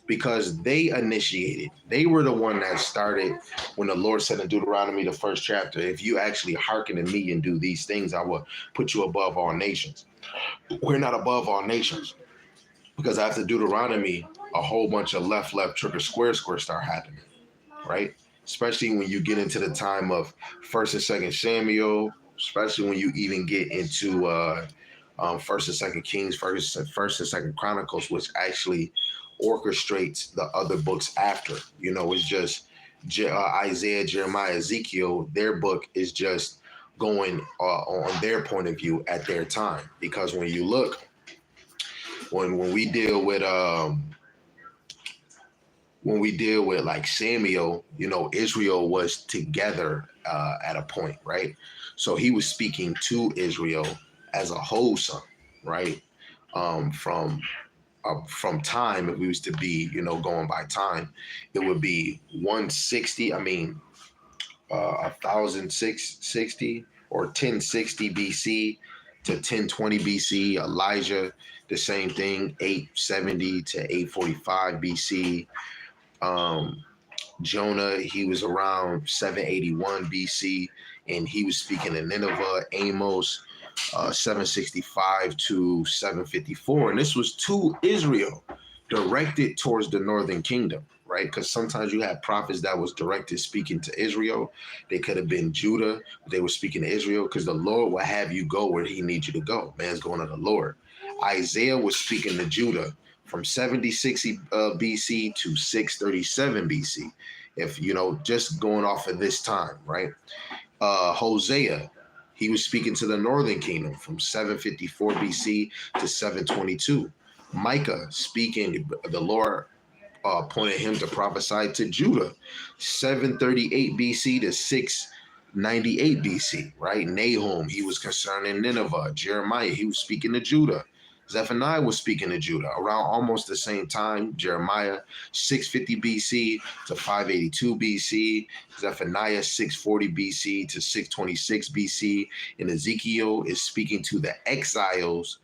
because they initiated. They were the one that started when the Lord said in Deuteronomy, the first chapter, "If you actually hearken to me and do these things, I will put you above all nations." We're not above all nations because after Deuteronomy, a whole bunch of left, trigger, square start happening, right? Especially when you get into the time of First and Second Samuel, especially when you even get into First and Second Kings, First and Second Chronicles, which actually orchestrates the other books after. It's just Isaiah, Jeremiah, Ezekiel. Their book is just going on their point of view at their time. Because when you look, when we deal with like Samuel, Israel was together at a point, right? So he was speaking to Israel as a whole son, right? From time, if we was to be, going by time, it would be 160. 1060 or 1060 BC to 1020 BC. Elijah, the same thing, 870 to 845 BC. Jonah, he was around 781 BC, and he was speaking in Nineveh. Amos, 765 to 754, and this was to Israel, directed towards the northern kingdom, right? Because sometimes you have prophets that was directed speaking to Israel. They could have been Judah, but they were speaking to Israel because the Lord will have you go where he needs you to go. Man's going to the Lord. Isaiah was speaking to Judah from 7060 BC to 637 BC. If, just going off of this time, right? Hosea, he was speaking to the northern kingdom from 754 BC to 722. Micah speaking, the Lord appointed him to prophesy to Judah, 738 BC to 698 BC, right? Nahum, he was concerning Nineveh. Jeremiah, he was speaking to Judah. Zephaniah was speaking to Judah around almost the same time. Jeremiah, 650 BC to 582 BC. Zephaniah, 640 BC to 626 BC. And Ezekiel is speaking to the exiles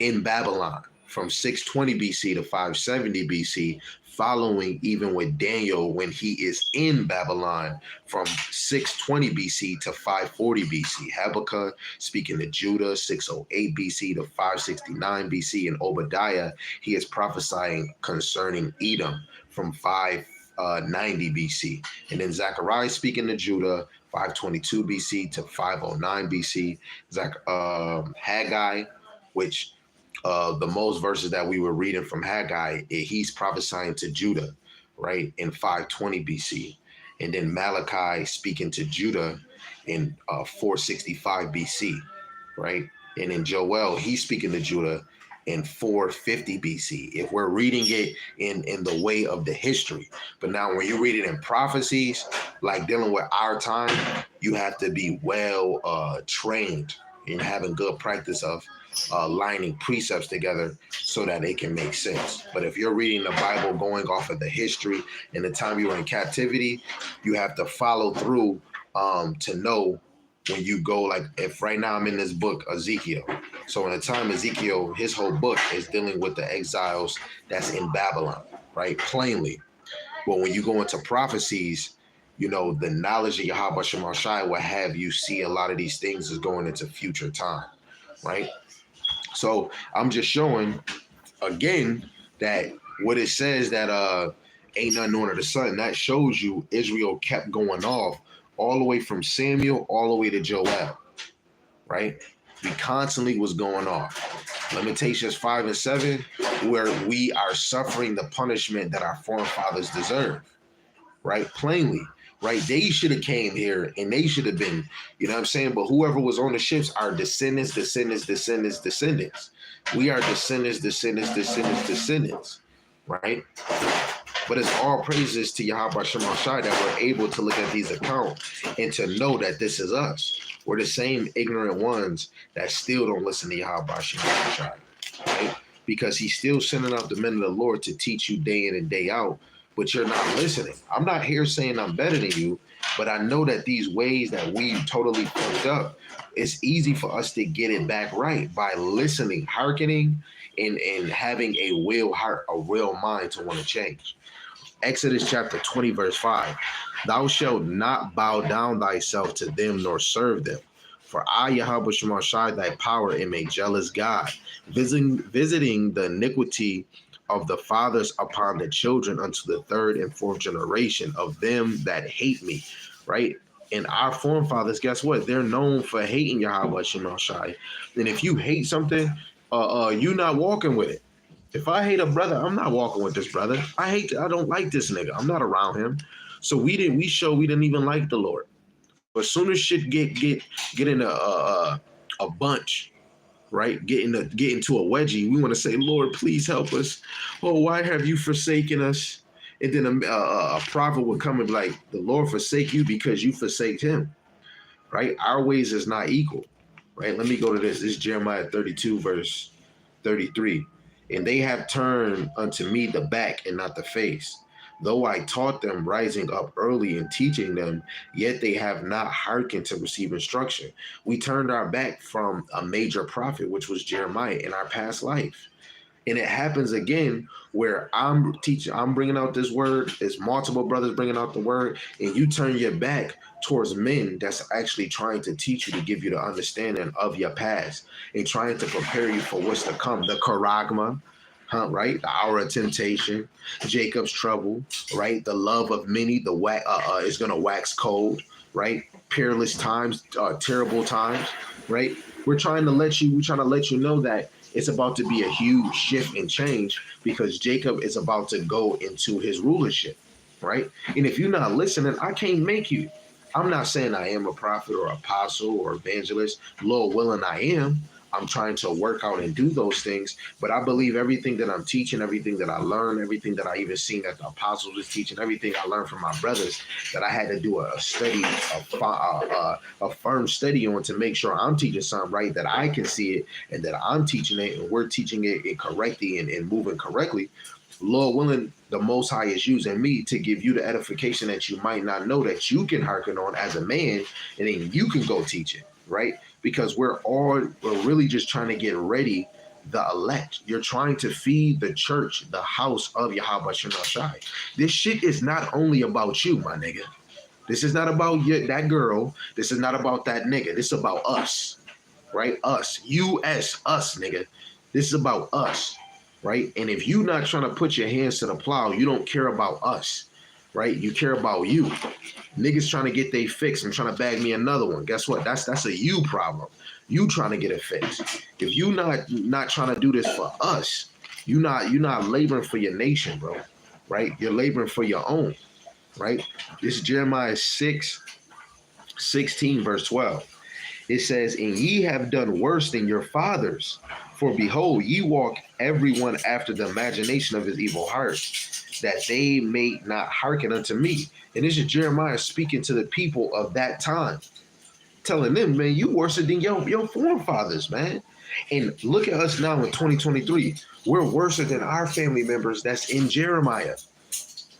in Babylon from 620 BC to 570 BC, following even with Daniel when he is in Babylon from 620 BC to 540 BC. Habakkuk speaking to Judah, 608 BC to 569 BC. And Obadiah, he is prophesying concerning Edom from 590 BC. And then Zechariah speaking to Judah, 522 BC to 509 BC. Haggai, which the most verses that we were reading from Haggai, he's prophesying to Judah, right, in 520 BC. And then Malachi speaking to Judah in 465 BC, right? And in Joel, he's speaking to Judah in 450 BC, if we're reading it in the way of the history. But now when you read it in prophecies, like dealing with our time, you have to be well trained and having good practice of lining precepts together so that it can make sense. But if you're reading the Bible going off of the history and the time you were in captivity, you have to follow through to know when you go, like if right now I'm in this book, Ezekiel. So in the time Ezekiel, his whole book is dealing with the exiles that's in Babylon, right? Plainly. But when you go into prophecies, the knowledge of Yahweh Shemar Shai will have you see a lot of these things is going into future time, right? So I'm just showing again that what it says that ain't nothing under the sun, that shows you Israel kept going off all the way from Samuel all the way to Joel, right? We constantly was going off. Lamentations 5 and 7, where we are suffering the punishment that our forefathers deserve, right? Plainly, right? They should have came here and they should have been, you know what I'm saying? But whoever was on the ships are descendants, descendants, descendants, descendants. We are descendants, descendants, descendants, descendants, right? But it's all praises to Yahweh Shema Shai that we're able to look at these accounts and to know that this is us. We're the same ignorant ones that still don't listen to Yahweh Shema Shai, right? Because he's still sending out the men of the Lord to teach you day in and day out, but you're not listening. I'm not here saying I'm better than you, but I know that these ways that we totally fucked up, it's easy for us to get it back right by listening, hearkening, and having a real heart, a real mind to want to change. Exodus chapter 20, verse 5. Thou shalt not bow down thyself to them nor serve them. For I, Yahweh Shema Shai, thy power, am a jealous God, visiting the iniquity of the fathers upon the children unto the third and fourth generation of them that hate me, right? And our forefathers, guess what? They're known for hating Yahweh Shema Shai. And if you hate something, you not walking with it. If I hate a brother, I'm not walking with this brother. I don't like this nigga. I'm not around him. So we didn't even like the Lord. But as soon as shit get in a bunch, right? Get into a wedgie, we want to say, Lord, please help us. Oh, why have you forsaken us? And then a prophet would come and be like, the Lord forsake you because you forsake him, right? Our ways is not equal, right? Let me go to this. This is Jeremiah 32, verse 33. And they have turned unto me the back and not the face. Though I taught them rising up early and teaching them, yet they have not hearkened to receive instruction. We turned our back from a major prophet, which was Jeremiah, in our past life. And it happens again where I'm bringing out this word, there's multiple brothers bringing out the word, and you turn your back towards men that's actually trying to teach you, to give you the understanding of your past and trying to prepare you for what's to come. The charagma, right? The hour of temptation, Jacob's trouble, right? The love of many, is going to wax cold, right? Peerless times, terrible times, right? We're trying to let you know that it's about to be a huge shift and change because Jacob is about to go into his rulership, right? And if you're not listening, I can't make you. I'm not saying I am a prophet or apostle or evangelist. Lord willing, I am. I'm trying to work out and do those things. But I believe everything that I'm teaching, everything that I learn, everything that I even seen that the apostles was teaching, everything I learned from my brothers, that I had to do a study, a firm study on to make sure I'm teaching something right, that I can see it and that I'm teaching it and we're teaching it correctly and moving correctly. Lord willing, the Most High is using me to give you the edification that you might not know that you can hearken on as a man, and then you can go teach it, right? Because we're really just trying to get ready the elect. You're trying to feed the church, the house of Yahweh Shema Shai. This shit is not only about you, my nigga. This is not about that girl. This is not about that nigga. This is about us, right? Us, U.S., us, nigga. This is about us. Right? And if you're not trying to put your hands to the plow, you don't care about us, right? You care about you. Niggas trying to get they fix and trying to bag me another one. Guess what? That's a you problem. You trying to get it fixed. If you not trying to do this for us, you're not laboring for your nation, bro. Right? You're laboring for your own, right? This is Jeremiah 6:16, verse 12. It says, and ye have done worse than your fathers. For behold, ye walk everyone after the imagination of his evil heart, that they may not hearken unto me. And this is Jeremiah speaking to the people of that time, telling them, man, you worse than your forefathers, man. And look at us now in 2023. We're worse than our family members that's in Jeremiah.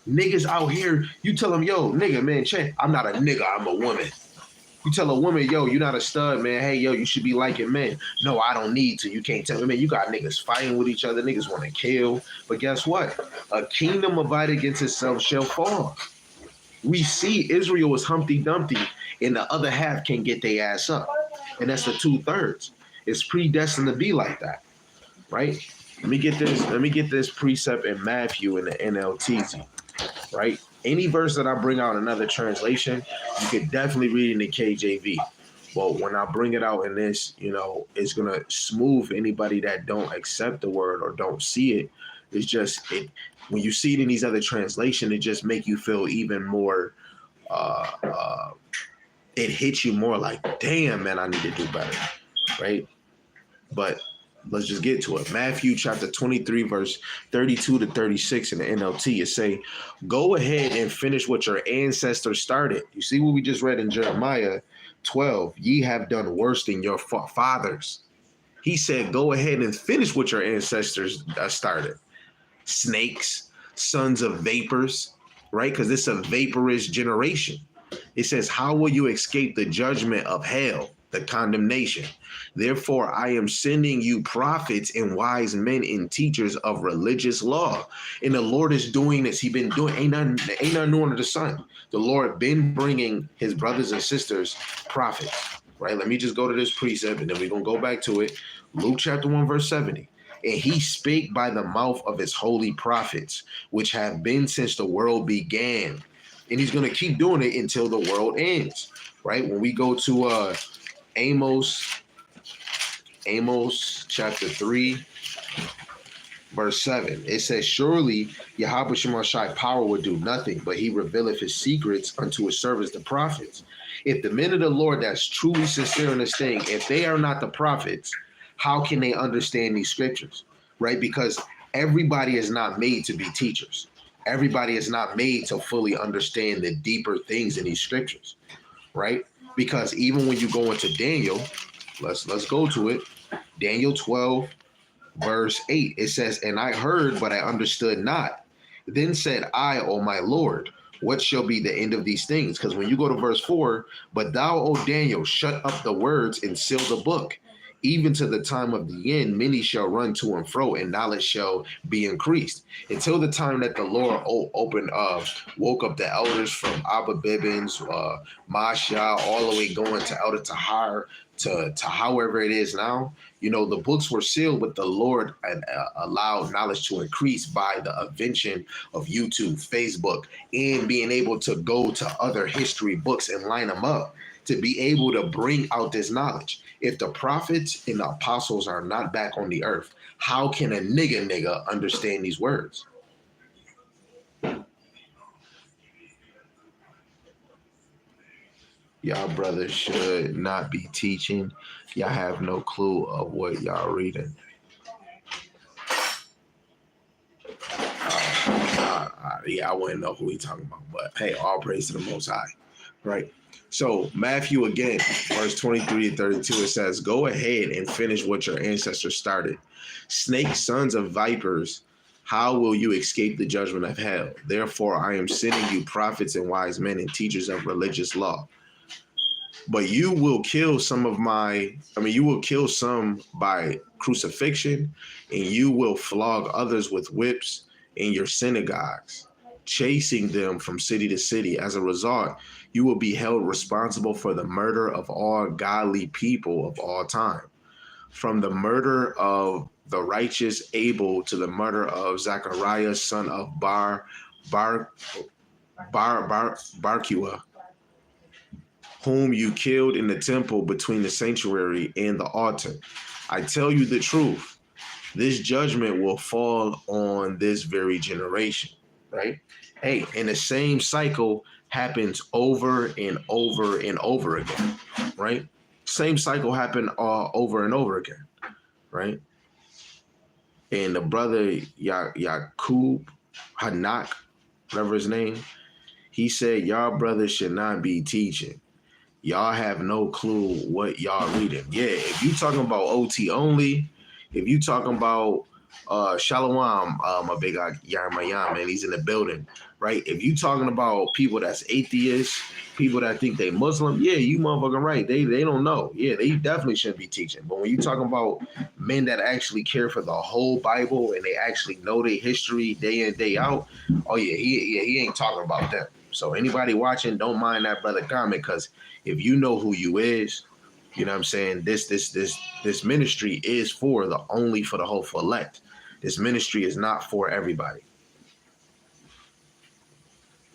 Niggas out here, you tell them, yo, nigga, man, check. I'm not a nigga, I'm a woman. You tell a woman, yo, you're not a stud, man. Hey, yo, you should be liking men. No, I don't need to. You can't tell me, man. You got niggas fighting with each other. Niggas want to kill. But guess what? A kingdom divided against itself shall fall. We see Israel is Humpty Dumpty, and the other half can get their ass up. And that's the 2/3. It's predestined to be like that, right? Let me get this precept in Matthew in the NLTZ, right? Any verse that I bring out another translation, you could definitely read in the KJV. But when I bring it out in this, it's gonna smooth anybody that don't accept the word or don't see it. It's just it when you see it in these other translations, it just make you feel even more. Uh, uh, it hits you more like, damn, man, I need to do better, right? But let's just get to it. Matthew chapter 23, verse 32 to 36 in the NLT. It say, go ahead and finish what your ancestors started. You see what we just read in Jeremiah 12. Ye have done worse than your fathers. He said, go ahead and finish what your ancestors started. Snakes, sons of vapors, right? Because it's a vaporous generation. It says, how will you escape the judgment of hell, the condemnation? Therefore, I am sending you prophets and wise men and teachers of religious law. And the Lord is doing this. He been doing, ain't nothing new under the sun. The Lord been bringing his brothers and sisters prophets, right? Let me just go to this precept and then we're going to go back to it. Luke chapter 1, verse 70. And he spake by the mouth of his holy prophets, which have been since the world began. And he's going to keep doing it until the world ends, right? When we go to Amos chapter 3, verse 7, it says, surely Yahweh Shemashai power would do nothing, but he revealeth his secrets unto his servants, the prophets. If the men of the Lord that's truly sincere in this thing, if they are not the prophets, how can they understand these scriptures, right? Because everybody is not made to be teachers. Everybody is not made to fully understand the deeper things in these scriptures, right? Because even when you go into Daniel, let's go to it. Daniel 12, verse 8, it says, and I heard, but I understood not. Then said I, O my Lord, what shall be the end of these things? Because when you go to verse 4, but thou, O Daniel, shut up the words and seal the book. Even to the time of the end, many shall run to and fro, and knowledge shall be increased. Until the time that the Lord woke up the elders from Abba Bibbins, Masha, all the way going to Elder Tahar, to however it is now, the books were sealed, but the Lord allowed knowledge to increase by the invention of YouTube, Facebook, and being able to go to other history books and line them up to be able to bring out this knowledge. If the prophets and the apostles are not back on the earth, how can a nigga understand these words? Y'all brothers should not be teaching. Y'all have no clue of what y'all reading. Yeah, I wouldn't know who he talking about, but hey, all praise to the Most High, right? So Matthew again, verse 23 and 32, it says, go ahead and finish what your ancestors started. Snake, sons of vipers, how will you escape the judgment of hell? Therefore, I am sending you prophets and wise men and teachers of religious law. But you will kill some by crucifixion, and you will flog others with whips in your synagogues, chasing them from city to city. As a result, you will be held responsible for the murder of all godly people of all time. From the murder of the righteous Abel to the murder of Zachariah, son of Barkua, whom you killed in the temple between the sanctuary and the altar. I tell you the truth, this judgment will fall on this very generation, right? Hey, and the same cycle happens over and over and over again, right? Same cycle happened over and over again, right? And the brother Yaqub Hanak, whatever his name, he said, y'all brothers should not be teaching. Y'all have no clue what y'all reading. Yeah, if you talking about OT only, if you talking about Shalom, my big guy Yarmayam, man, he's in the building, right? If you talking about people that's atheists, people that think they Muslim, yeah, you motherfucking right. They don't know. Yeah, they definitely shouldn't be teaching. But when you talking about men that actually care for the whole Bible and they actually know their history day in, day out, oh yeah, he ain't talking about them. So anybody watching, don't mind that brother comment, because if you know who you is, You know what I'm saying? This ministry is for the hopeful elect. This ministry is not for everybody.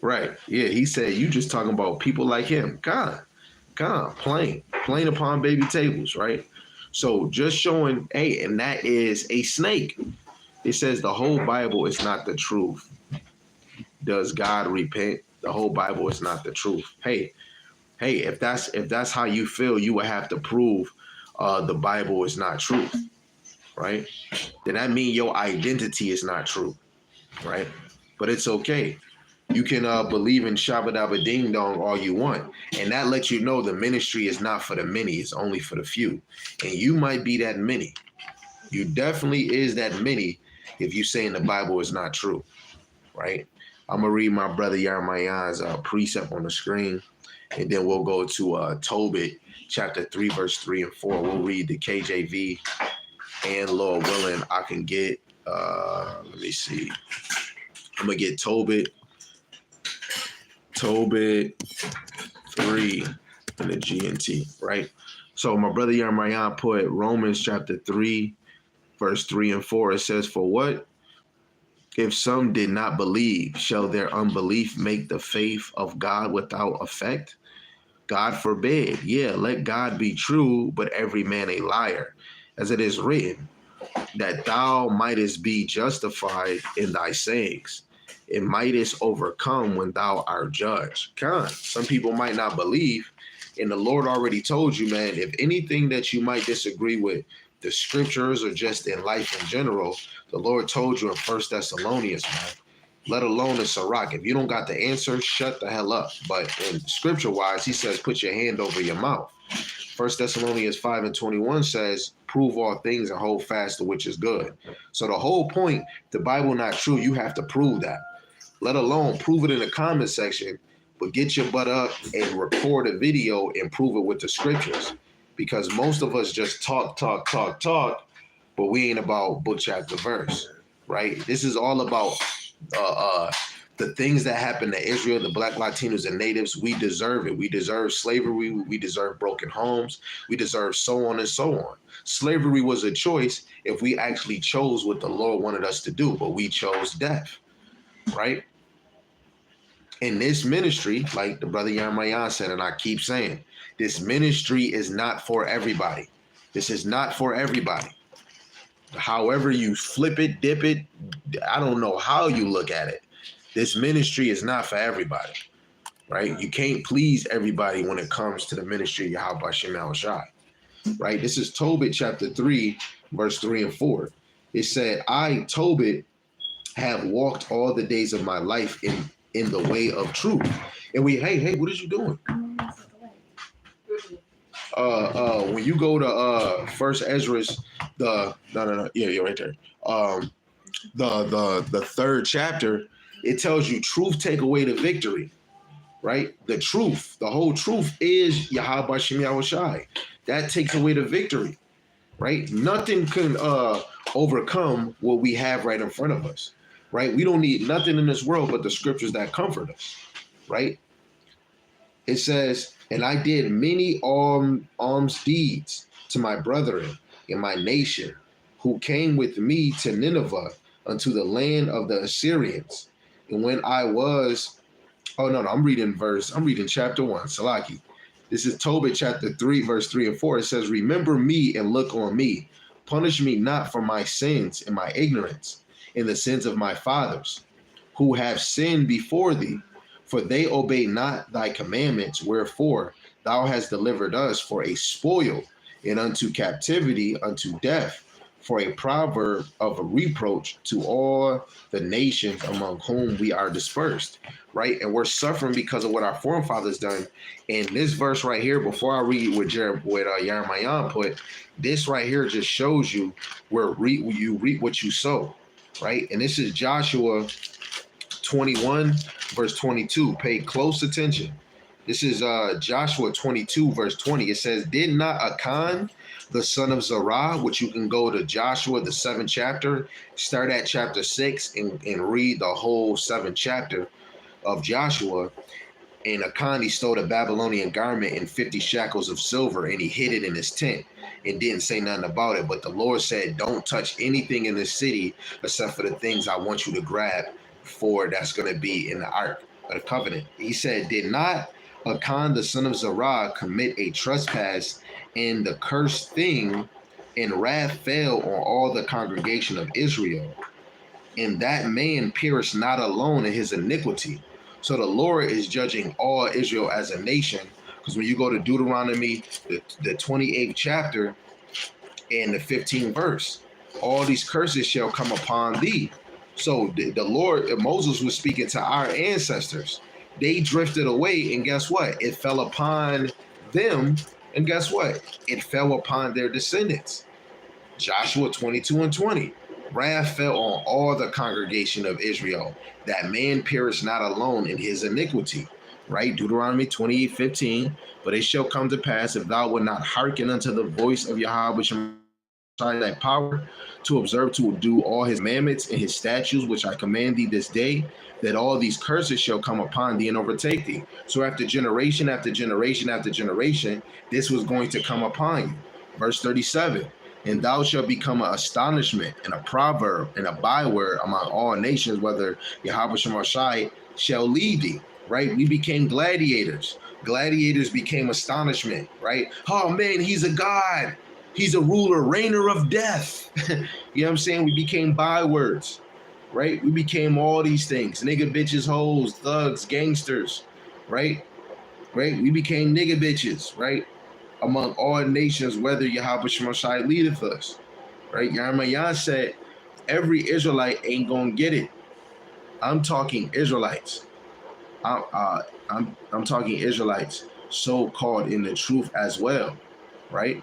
Right. Yeah, he said you just talking about people like him. God, plain upon baby tables, right? So just showing, hey, and that is a snake. It says the whole Bible is not the truth. Does God repent? The whole Bible is not the truth. Hey, if that's how you feel, you would have to prove the Bible is not truth, right? Then that means your identity is not true, right? But it's okay. You can believe in Shabba Dabba Ding Dong all you want. And that lets you know the ministry is not for the many, it's only for the few. And you might be that many. You definitely is that many if you saying the Bible is not true, right? I'm going to read my brother Yarmayan's precept on the screen, and then we'll go to Tobit, chapter 3, verse 3 and 4. We'll read the KJV, and Lord willing, I can get, let me see. I'm going to get Tobit 3 in the GNT, right? So my brother Yarmayan put Romans chapter 3, verse 3 and 4. It says, for what if some did not believe? Shall their unbelief make the faith of God without effect? God forbid. Yeah, let God be true, but every man a liar. As it is written, that thou mightest be justified in thy sayings, and mightest overcome when thou art judged. Some people might not believe, and the Lord already told you, man, if anything that you might disagree with, the scriptures or just in life in general, the Lord told you in 1 Thessalonians, man, let alone in Sirach. If you don't got the answer, shut the hell up. But in scripture-wise, he says, put your hand over your mouth. 1 Thessalonians 5 and 21 says, prove all things and hold fast to which is good. So the whole point, the Bible not true, you have to prove that. Let alone prove it in the comment section, but get your butt up and record a video and prove it with the scriptures. Because most of us just talk, but we ain't about book, chapter, verse, right? This is all about the things that happen to Israel, the Black Latinos and natives. We deserve it. We deserve slavery. We deserve broken homes. We deserve so on and so on. Slavery was a choice if we actually chose what the Lord wanted us to do, but we chose death, right? In this ministry, like the brother Yarmayan said, and I keep saying, this ministry is not for everybody. This is not for everybody. However you flip it, dip it, I don't know how you look at it. This ministry is not for everybody, right? You can't please everybody when it comes to the ministry of Yahweh Shem Yahushai, right? This is Tobit chapter 3, verse 3 and 4. It said, I, Tobit, have walked all the days of my life in the way of truth. And hey, what is you doing? When you go to First Ezra's, yeah, you're right there. The third chapter, it tells you truth take away the victory, right? The truth, the whole truth is Yahweh Shem Yahushai. That takes away the victory, right? Nothing can overcome what we have right in front of us, right? We don't need nothing in this world but the scriptures that comfort us, right? It says, and I did many alms deeds to my brethren in my nation, who came with me to Nineveh unto the land of the Assyrians. And when I was, I'm reading chapter 1, Salaki. This is Tobit chapter 3, verse 3 and 4. It says, remember me and look on me. Punish me not for my sins and my ignorance, in the sins of my fathers, who have sinned before thee. For they obey not thy commandments, wherefore thou hast delivered us for a spoil, and unto captivity, unto death, for a proverb of a reproach to all the nations among whom we are dispersed, right? And we're suffering because of what our forefathers done. And this verse right here, before I read what Yarmayan put, this right here just shows you where you reap what you sow, right? And this is Joshua 21, verse 22. Pay close attention. This is Joshua 22, verse 20. It says, did not Achan, the son of Zerah, which you can go to Joshua, the 7th chapter, start at chapter 6 and read the whole 7th chapter of Joshua. And Akan, he stole a Babylonian garment and 50 shekels of silver, and he hid it in his tent and didn't say nothing about it. But the Lord said, don't touch anything in this city except for the things I want you to grab for that's going to be in the Ark of the Covenant. He said, did not Akan, the son of Zerah, commit a trespass in the cursed thing, and wrath fell on all the congregation of Israel? And that man perished not alone in his iniquity. So the Lord is judging all Israel as a nation. Because when you go to Deuteronomy, the 28th chapter and the 15th verse, all these curses shall come upon thee. So the Lord, Moses was speaking to our ancestors. They drifted away, and guess what? It fell upon them, and guess what? It fell upon their descendants. Joshua 22 and 20. Wrath fell on all the congregation of Israel. That man perished not alone in his iniquity. Right? Deuteronomy 28:15. But it shall come to pass, if thou wilt not hearken unto the voice of Yahweh, thy power, to observe to do all his commandments and his statutes, which I command thee this day, that all these curses shall come upon thee and overtake thee. So after generation after generation after generation, this was going to come upon you. Verse 37. And thou shalt become an astonishment and a proverb and a byword among all nations, whether Yahweh Shemashai shall lead thee. Right? We became gladiators. Gladiators became astonishment. Right? Oh man, he's a god. He's a ruler, reigner of death. You know what I'm saying? We became bywords. Right? We became all these things. Nigga, bitches, hoes, thugs, gangsters. Right? Right? We became nigga bitches. Right? Among all nations, whether Yahweh Shemashai leadeth us. Right? Yarmayan said, every Israelite ain't gonna get it. I'm talking Israelites. I'm talking Israelites, so-called in the truth as well. Right?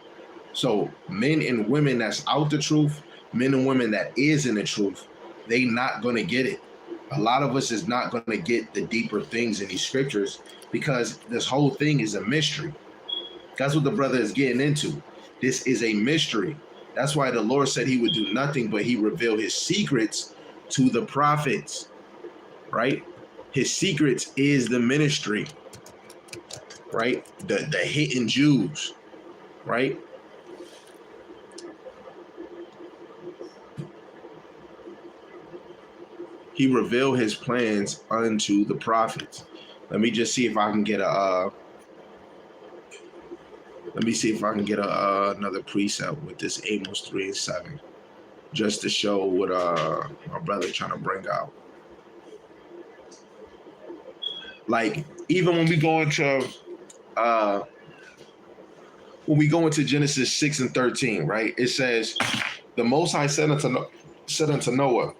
So men and women that's out the truth, men and women that is in the truth, they not gonna get it. A lot of us is not gonna get the deeper things in these scriptures because this whole thing is a mystery. That's what the brother is getting into. This is a mystery. That's why the Lord said he would do nothing, but he revealed his secrets to the prophets, right? His secrets is the ministry, right? The hidden Jews, right? He revealed his plans unto the prophets. Let me just see if I can get a another precept with this Amos 3 and 7, just to show what my brother trying to bring out. Like even when we go into Genesis 6 and 13, right? It says, the Most High said unto Noah,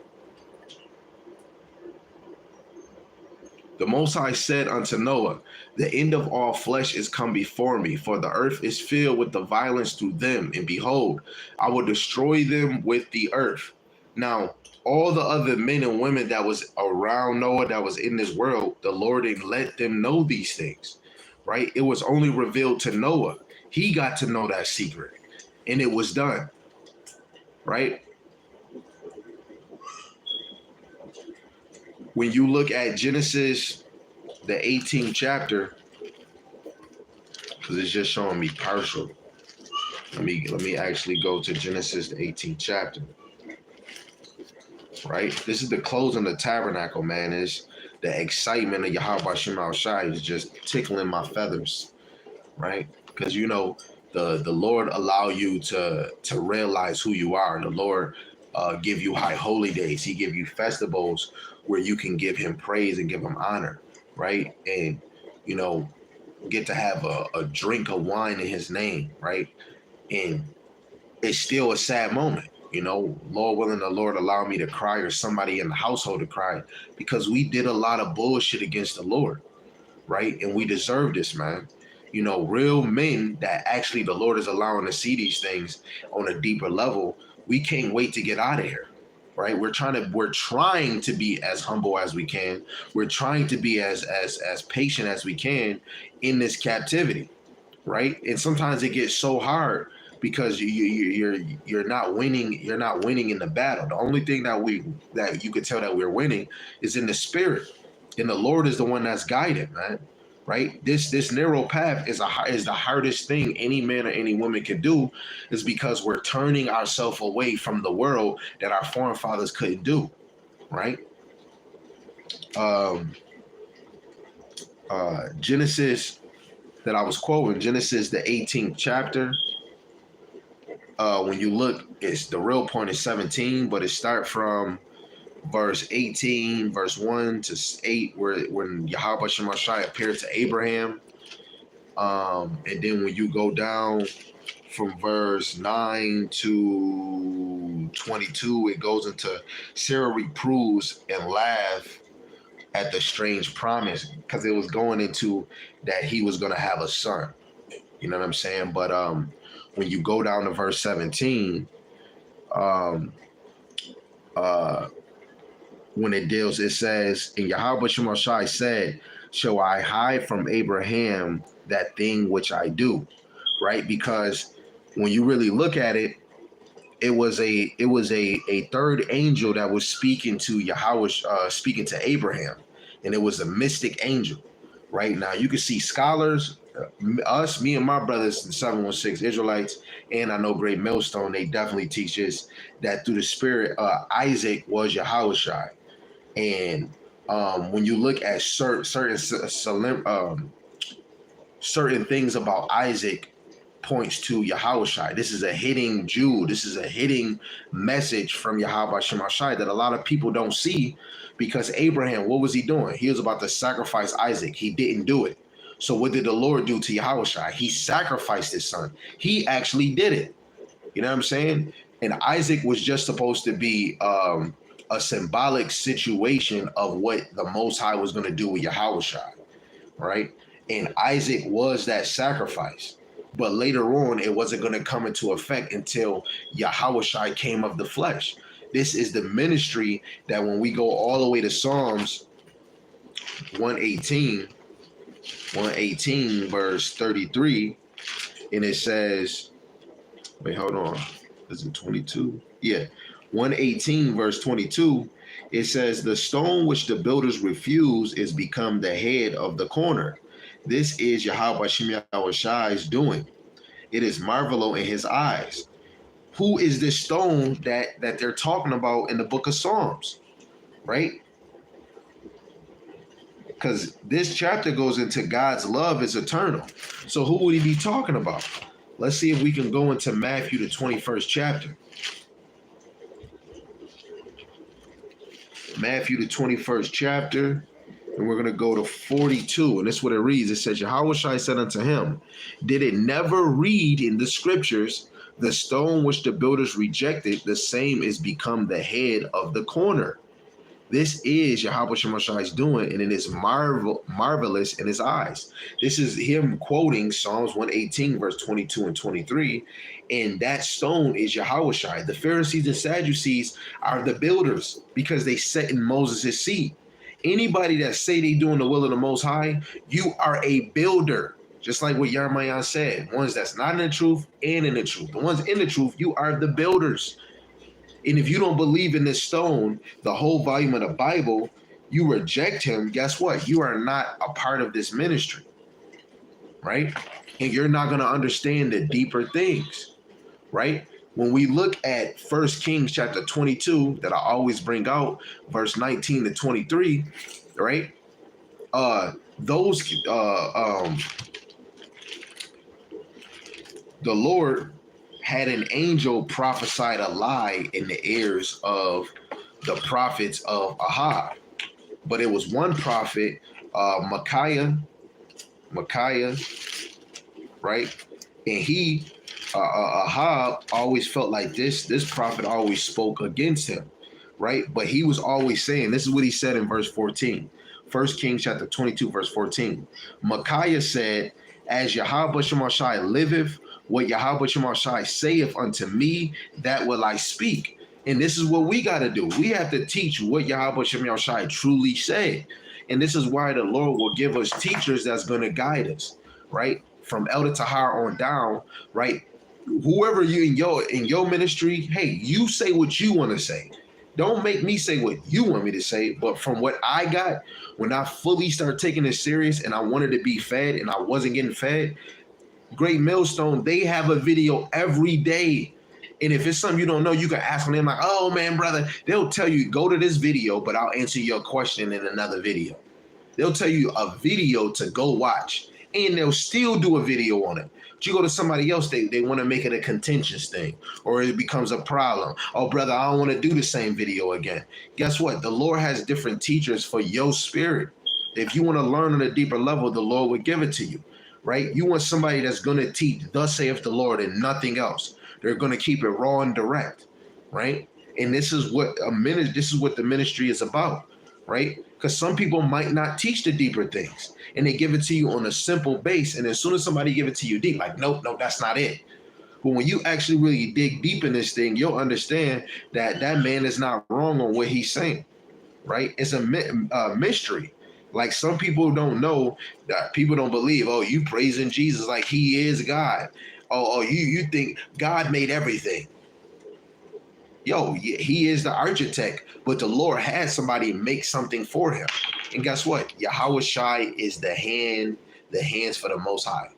the Most High said unto Noah, the end of all flesh is come before me, for the earth is filled with the violence through them, and behold, I will destroy them with the earth. Now, all the other men and women that was around Noah, that was in this world, the Lord didn't let them know these things, right? It was only revealed to Noah. He got to know that secret, and it was done, right? When you look at Genesis, the 18th chapter, because it's just showing me partial. Let me actually go to Genesis, the 18th chapter. Right? This is the closing of the tabernacle, man. Is the excitement of Yahweh Shemashai is just tickling my feathers, right? Because you know the Lord allow you to realize who you are. The Lord give you high holy days. He give you festivals where you can give him praise and give him honor, right? And you know, get to have a drink of wine in his name, right? And it's still a sad moment. You know, Lord willing, the Lord allow me to cry or somebody in the household to cry because we did a lot of bullshit against the Lord, right? And we deserve this, man. You know, real men that actually the Lord is allowing to see these things on a deeper level, we can't wait to get out of here, right? We're trying to be as humble as we can. We're trying to be as patient as we can in this captivity, right? And sometimes it gets so hard because you're not winning. You're not winning in the battle. The only thing that you could tell that we're winning is in the spirit, and the Lord is the one that's guiding, man. right? This narrow path is the hardest thing any man or any woman can do, is because we're turning ourselves away from the world that our forefathers couldn't do, right? Um, Genesis that I was quoting, Genesis the 18th chapter. When you look, it's the real point is 17, but it start from verse 18, verse 1 to 8, where when Yahweh Shemashai appeared to Abraham. And then when you go down from verse 9 to 22, it goes into Sarah reproves and laugh at the strange promise, because it was going into that he was going to have a son. You know what I'm saying? But when you go down to verse 17, when it deals, it says, and Yahweh Shemashai said, shall I hide from Abraham that thing which I do? Right? Because when you really look at it, it was a third angel that was speaking to Yahweh, speaking to Abraham, and it was a mystic angel. Right? Now you can see scholars, me and my brothers, the 716 Israelites, and I know Great Millstone, they definitely teach us that through the spirit, Isaac was Yahushai. And when you look at certain things about Isaac, points to Yahushai. This is a hidden Jew. This is a hidden message from Yahweh Shemashai that a lot of people don't see, because Abraham, what was he doing? He was about to sacrifice Isaac. He didn't do it. So what did the Lord do to Yahushai? He sacrificed his son. He actually did it. You know what I'm saying? And Isaac was just supposed to be a symbolic situation of what the Most High was going to do with Yahushai, right? And Isaac was that sacrifice. But later on, it wasn't going to come into effect until Yahushai came of the flesh. This is the ministry that when we go all the way to Psalms 118 verse 33, and it says, wait, hold on. Is it 22? Yeah. 118 verse 22, it says, the stone which the builders refuse is become the head of the corner. This is Yahweh Shem Yahushai's doing. It is marvelous in his eyes. Who is this stone that they're talking about in the book of Psalms, right? Because this chapter goes into God's love is eternal. So who would he be talking about? Let's see if we can go into Matthew, the 21st chapter. Matthew, the 21st chapter, and we're going to go to 42. And this is what it reads. It says, Yahushai said unto him, did it never read in the scriptures, the stone which the builders rejected, the same is become the head of the corner. This is Yahweh Shemashai's doing, and it is marvelous in his eyes. This is him quoting Psalms 118, verse 22 and 23. And that stone is Yahushai. The Pharisees and Sadducees are the builders because they sat in Moses' seat. Anybody that say they doing the will of the Most High, you are a builder. Just like what Yarmayan said, ones that's not in the truth and in the truth. The ones in the truth, you are the builders. And if you don't believe in this stone, the whole volume of the Bible, you reject him, guess what? You are not a part of this ministry, right? And you're not going to understand the deeper things, right? When we look at 1 Kings chapter 22, that I always bring out, verse 19 to 23, right? The Lord had an angel prophesied a lie in the ears of the prophets of Ahab. But it was one prophet, Micaiah, right? And he, Ahab, always felt like this prophet always spoke against him, right? But he was always saying, this is what he said in verse 14. 1 Kings chapter 22, verse 14. Micaiah said, as Yahweh Shemashai liveth, what Yahweh Shemashai saith unto me, that will I speak. And this is what we got to do. We have to teach what Yahweh Shemashai truly said. And this is why the Lord will give us teachers that's going to guide us, right? From Elder Tahar on down, right? Whoever you in your ministry, hey, you say what you want to say. Don't make me say what you want me to say, but from what I got, when I fully started taking this serious and I wanted to be fed and I wasn't getting fed, Great Millstone, they have a video every day. And if it's something you don't know, you can ask them like, oh man, brother, they'll tell you, go to this video, but I'll answer your question in another video. They'll tell you a video to go watch, and they'll still do a video on it. But you go to somebody else, they want to make it a contentious thing, or it becomes a problem. Oh, brother, I don't want to do the same video again. Guess what? The Lord has different teachers for your spirit. If you want to learn on a deeper level, the Lord would give it to you, right? You want somebody that's going to teach, thus saith the Lord, and nothing else. They're going to keep it raw and direct, right? And this is what the ministry is about, right? Because some people might not teach the deeper things, and they give it to you on a simple base. And as soon as somebody give it to you deep, like, nope, that's not it. But when you actually really dig deep in this thing, you'll understand that that man is not wrong on what he's saying, right? It's a mystery. Like, some people don't know, that people don't believe, oh, you praising Jesus like he is God. Oh, you think God made everything. Yo, he is the architect, but the Lord had somebody make something for him. And guess what? Yahweh Shai is the hands for the Most High.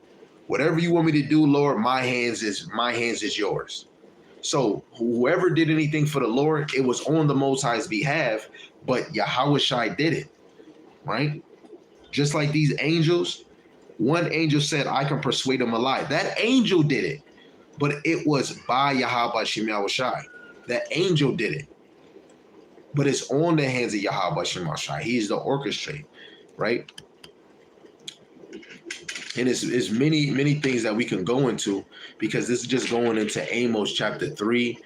Whatever you want me to do, Lord, my hands is yours. So whoever did anything for the Lord, it was on the Most High's behalf, but Yahweh Shai did it, right? Just like these angels, one angel said, I can persuade them alive. That angel did it, but it was by Yahweh Shai Shai. That angel did it, but it's on the hands of Yahweh Shai. He's the orchestrator, right? And it's many things that we can go into, because this is just going into Amos chapter 3,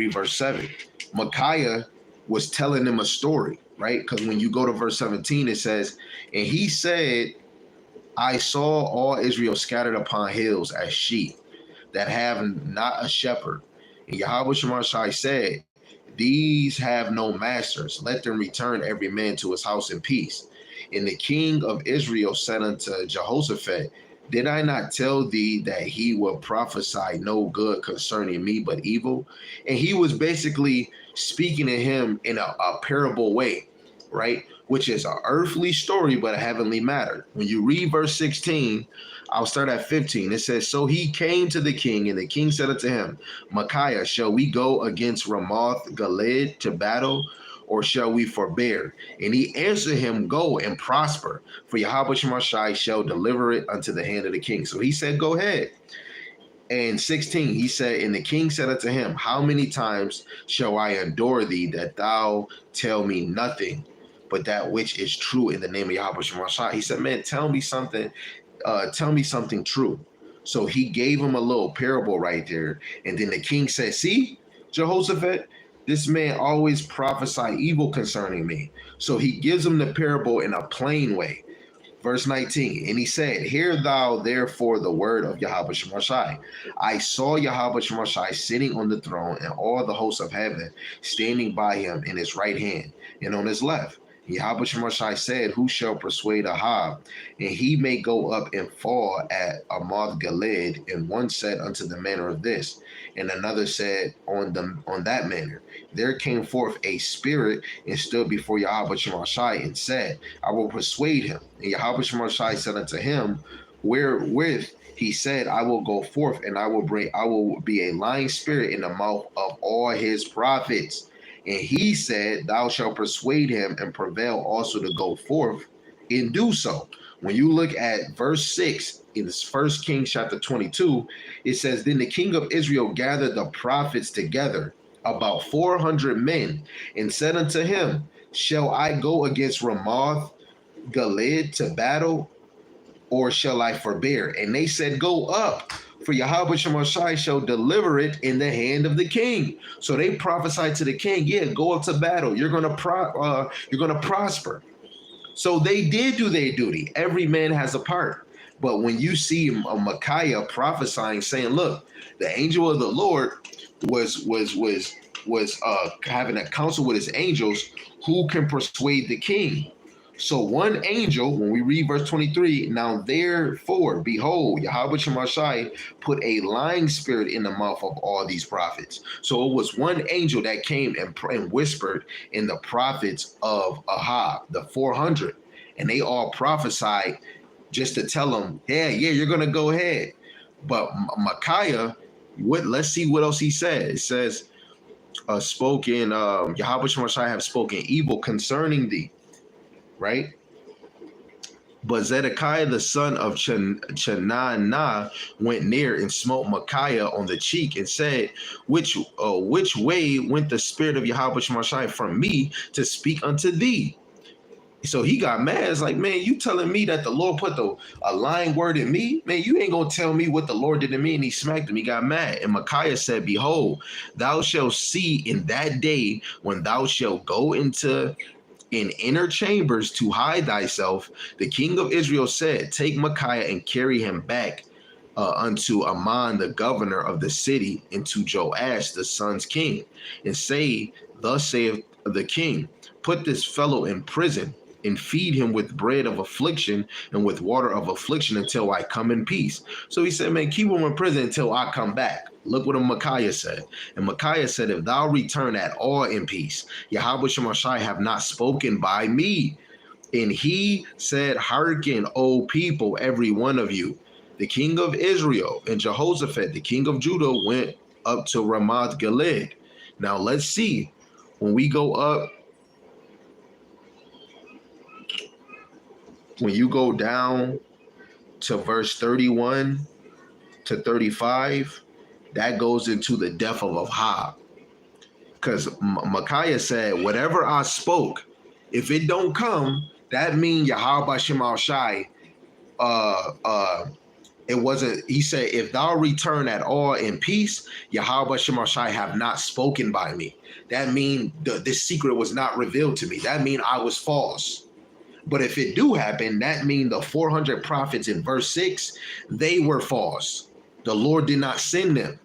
verse 7. Micaiah was telling them a story, right? Because when you go to verse 17, it says, and he said, I saw all Israel scattered upon hills as sheep that have not a shepherd. And Yahweh Shai said, these have no masters. Let them return every man to his house in peace. And the king of Israel said unto Jehoshaphat, did I not tell thee that he will prophesy no good concerning me, but evil? And he was basically speaking to him in a parable way, right? Which is an earthly story, but a heavenly matter. When you read verse 16, I'll start at 15. It says, so he came to the king, and the king said unto him, Micaiah, shall we go against Ramoth Gilead to battle, or shall we forbear? And he answered him, go and prosper, for Yahweh Shai shall deliver it unto the hand of the king. So he said, go ahead. And 16, he said, and the king said unto him, how many times shall I endure thee, that thou tell me nothing but that which is true in the name of Yahweh Shai? He said, man, tell me something true. So he gave him a little parable right there. And then the king said, see, Jehoshaphat, this man always prophesy evil concerning me. So he gives him the parable in a plain way. Verse 19, and he said, hear thou therefore the word of Yahweh Shai. I saw Yahweh Shai sitting on the throne, and all the hosts of heaven standing by him in his right hand and on his left. Yahweh Shai said, who shall persuade Ahab, and he may go up and fall at Ramoth Gilead? And one said unto the manner of this, and another said on that manner. There came forth a spirit and stood before Yahweh Shai and said, I will persuade him. And Yahweh Shai said unto him, wherewith? He said, I will go forth, and I will be a lying spirit in the mouth of all his prophets. And he said, thou shalt persuade him and prevail also to go forth and do so. When you look at verse 6 in this 1 Kings chapter 22, it says, then the king of Israel gathered the prophets together, about 400 men, and said unto him, shall I go against Ramoth Gilead to battle, or shall I forbear? And they said, go up, for Yahweh Shai shall deliver it in the hand of the king. So they prophesied to the king, yeah, go up to battle. You're gonna prosper. So they did do their duty. Every man has a part. But when you see Micaiah prophesying, saying, look, the angel of the Lord was having a council with his angels, who can persuade the king? So one angel, when we read verse 23, now therefore, behold, Yahweh Shemashai put a lying spirit in the mouth of all these prophets. So it was one angel that came and whispered in the prophets of Ahab, the 400, and they all prophesied just to tell them, yeah, you're going to go ahead. But Micaiah, let's see what else he said. It says, spoken, Yahweh Shemashai have spoken evil concerning thee, right? But Zedekiah the son of Chenaanah went near and smote Micaiah on the cheek and said, which way went the spirit of Yahweh Shemashai from me to speak unto thee? So he got mad. It's like, man, you telling me that the Lord put a lying word in me? Man, you ain't gonna tell me what the Lord did to me. And he smacked him. He got mad. And Micaiah said, behold, thou shalt see in that day when thou shalt go into in inner chambers to hide thyself. The king of Israel said, take Micaiah and carry him back unto Amon, the governor of the city, and to Joash, the son's king, and say, thus saith the king, put this fellow in prison and feed him with bread of affliction and with water of affliction until I come in peace. So he said, man, keep him in prison until I come back. Look what Micaiah said. And Micaiah said, if thou return at all in peace, Yahweh Shemashai have not spoken by me. And he said, hearken, O people, every one of you. The king of Israel and Jehoshaphat, the king of Judah, went up to Ramoth Gilead. Now let's see. When we go up, when you go down to verse 31 to 35, that goes into the death of Ahab. Because Micaiah said, whatever I spoke, if it don't come, that means Yahweh Shemashai, it wasn't, he said, if thou return at all in peace, Yahweh Shemashai have not spoken by me. That means this secret was not revealed to me. That means I was false. But if it do happen, that means the 400 prophets in verse 6, they were false. The Lord did not send them,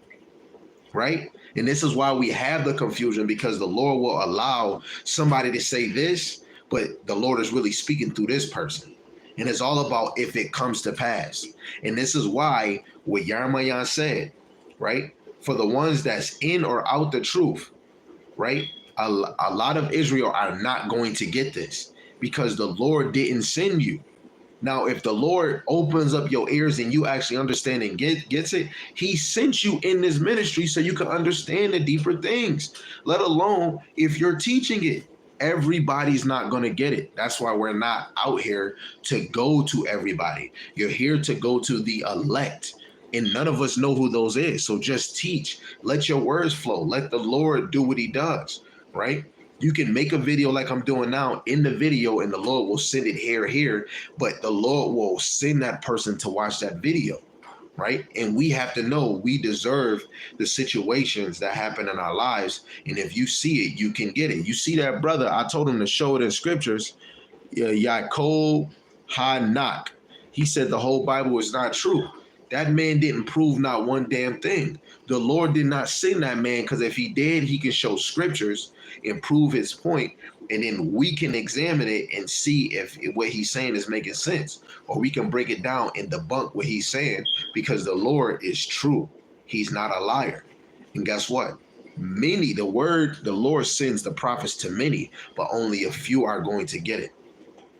right? And this is why we have the confusion, because the Lord will allow somebody to say this, but the Lord is really speaking through this person. And it's all about if it comes to pass. And this is why what Yarmayan said, right? For the ones that's in or out the truth, right? A lot of Israel are not going to get this because the Lord didn't send you. Now, if the Lord opens up your ears and you actually understand and gets it, he sent you in this ministry so you can understand the deeper things, let alone if you're teaching it. Everybody's not going to get it. That's why we're not out here to go to everybody. You're here to go to the elect. And none of us know who those is. So just teach. Let your words flow. Let the Lord do what he does, right? You can make a video like I'm doing now in the video and the Lord will send it here, but the Lord will send that person to watch that video, right? And we have to know we deserve the situations that happen in our lives. And if you see it, you can get it. You see that brother, I told him to show it in scriptures, Yaakov Hanak. He said the whole Bible is not true. That man didn't prove not one damn thing. The Lord did not send that man because if he did, he can show scriptures and prove his point, and then we can examine it and see if what he's saying is making sense, or we can break it down and debunk what he's saying, because the Lord is true. He's not a liar. And guess what? Many, the Lord sends the prophets to many, but only a few are going to get it.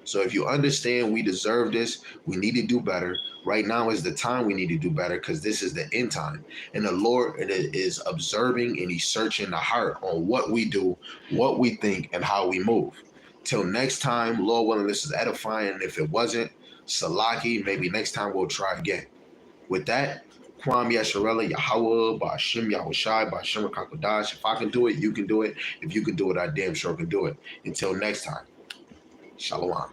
So if you understand we deserve this, we need to do better. Right now is the time we need to do better, because this is the end time. And the Lord is observing and he's searching the heart on what we do, what we think, and how we move. Till next time, Lord willing, this is edifying. And if it wasn't, Salaki, maybe next time we'll try again. With that, Kwam Yasharella, Yahweh, Ba'ashim Yahushai, Ba'ashim Rakakodash. If I can do it, you can do it. If you can do it, I damn sure can do it. Until next time. Shalom.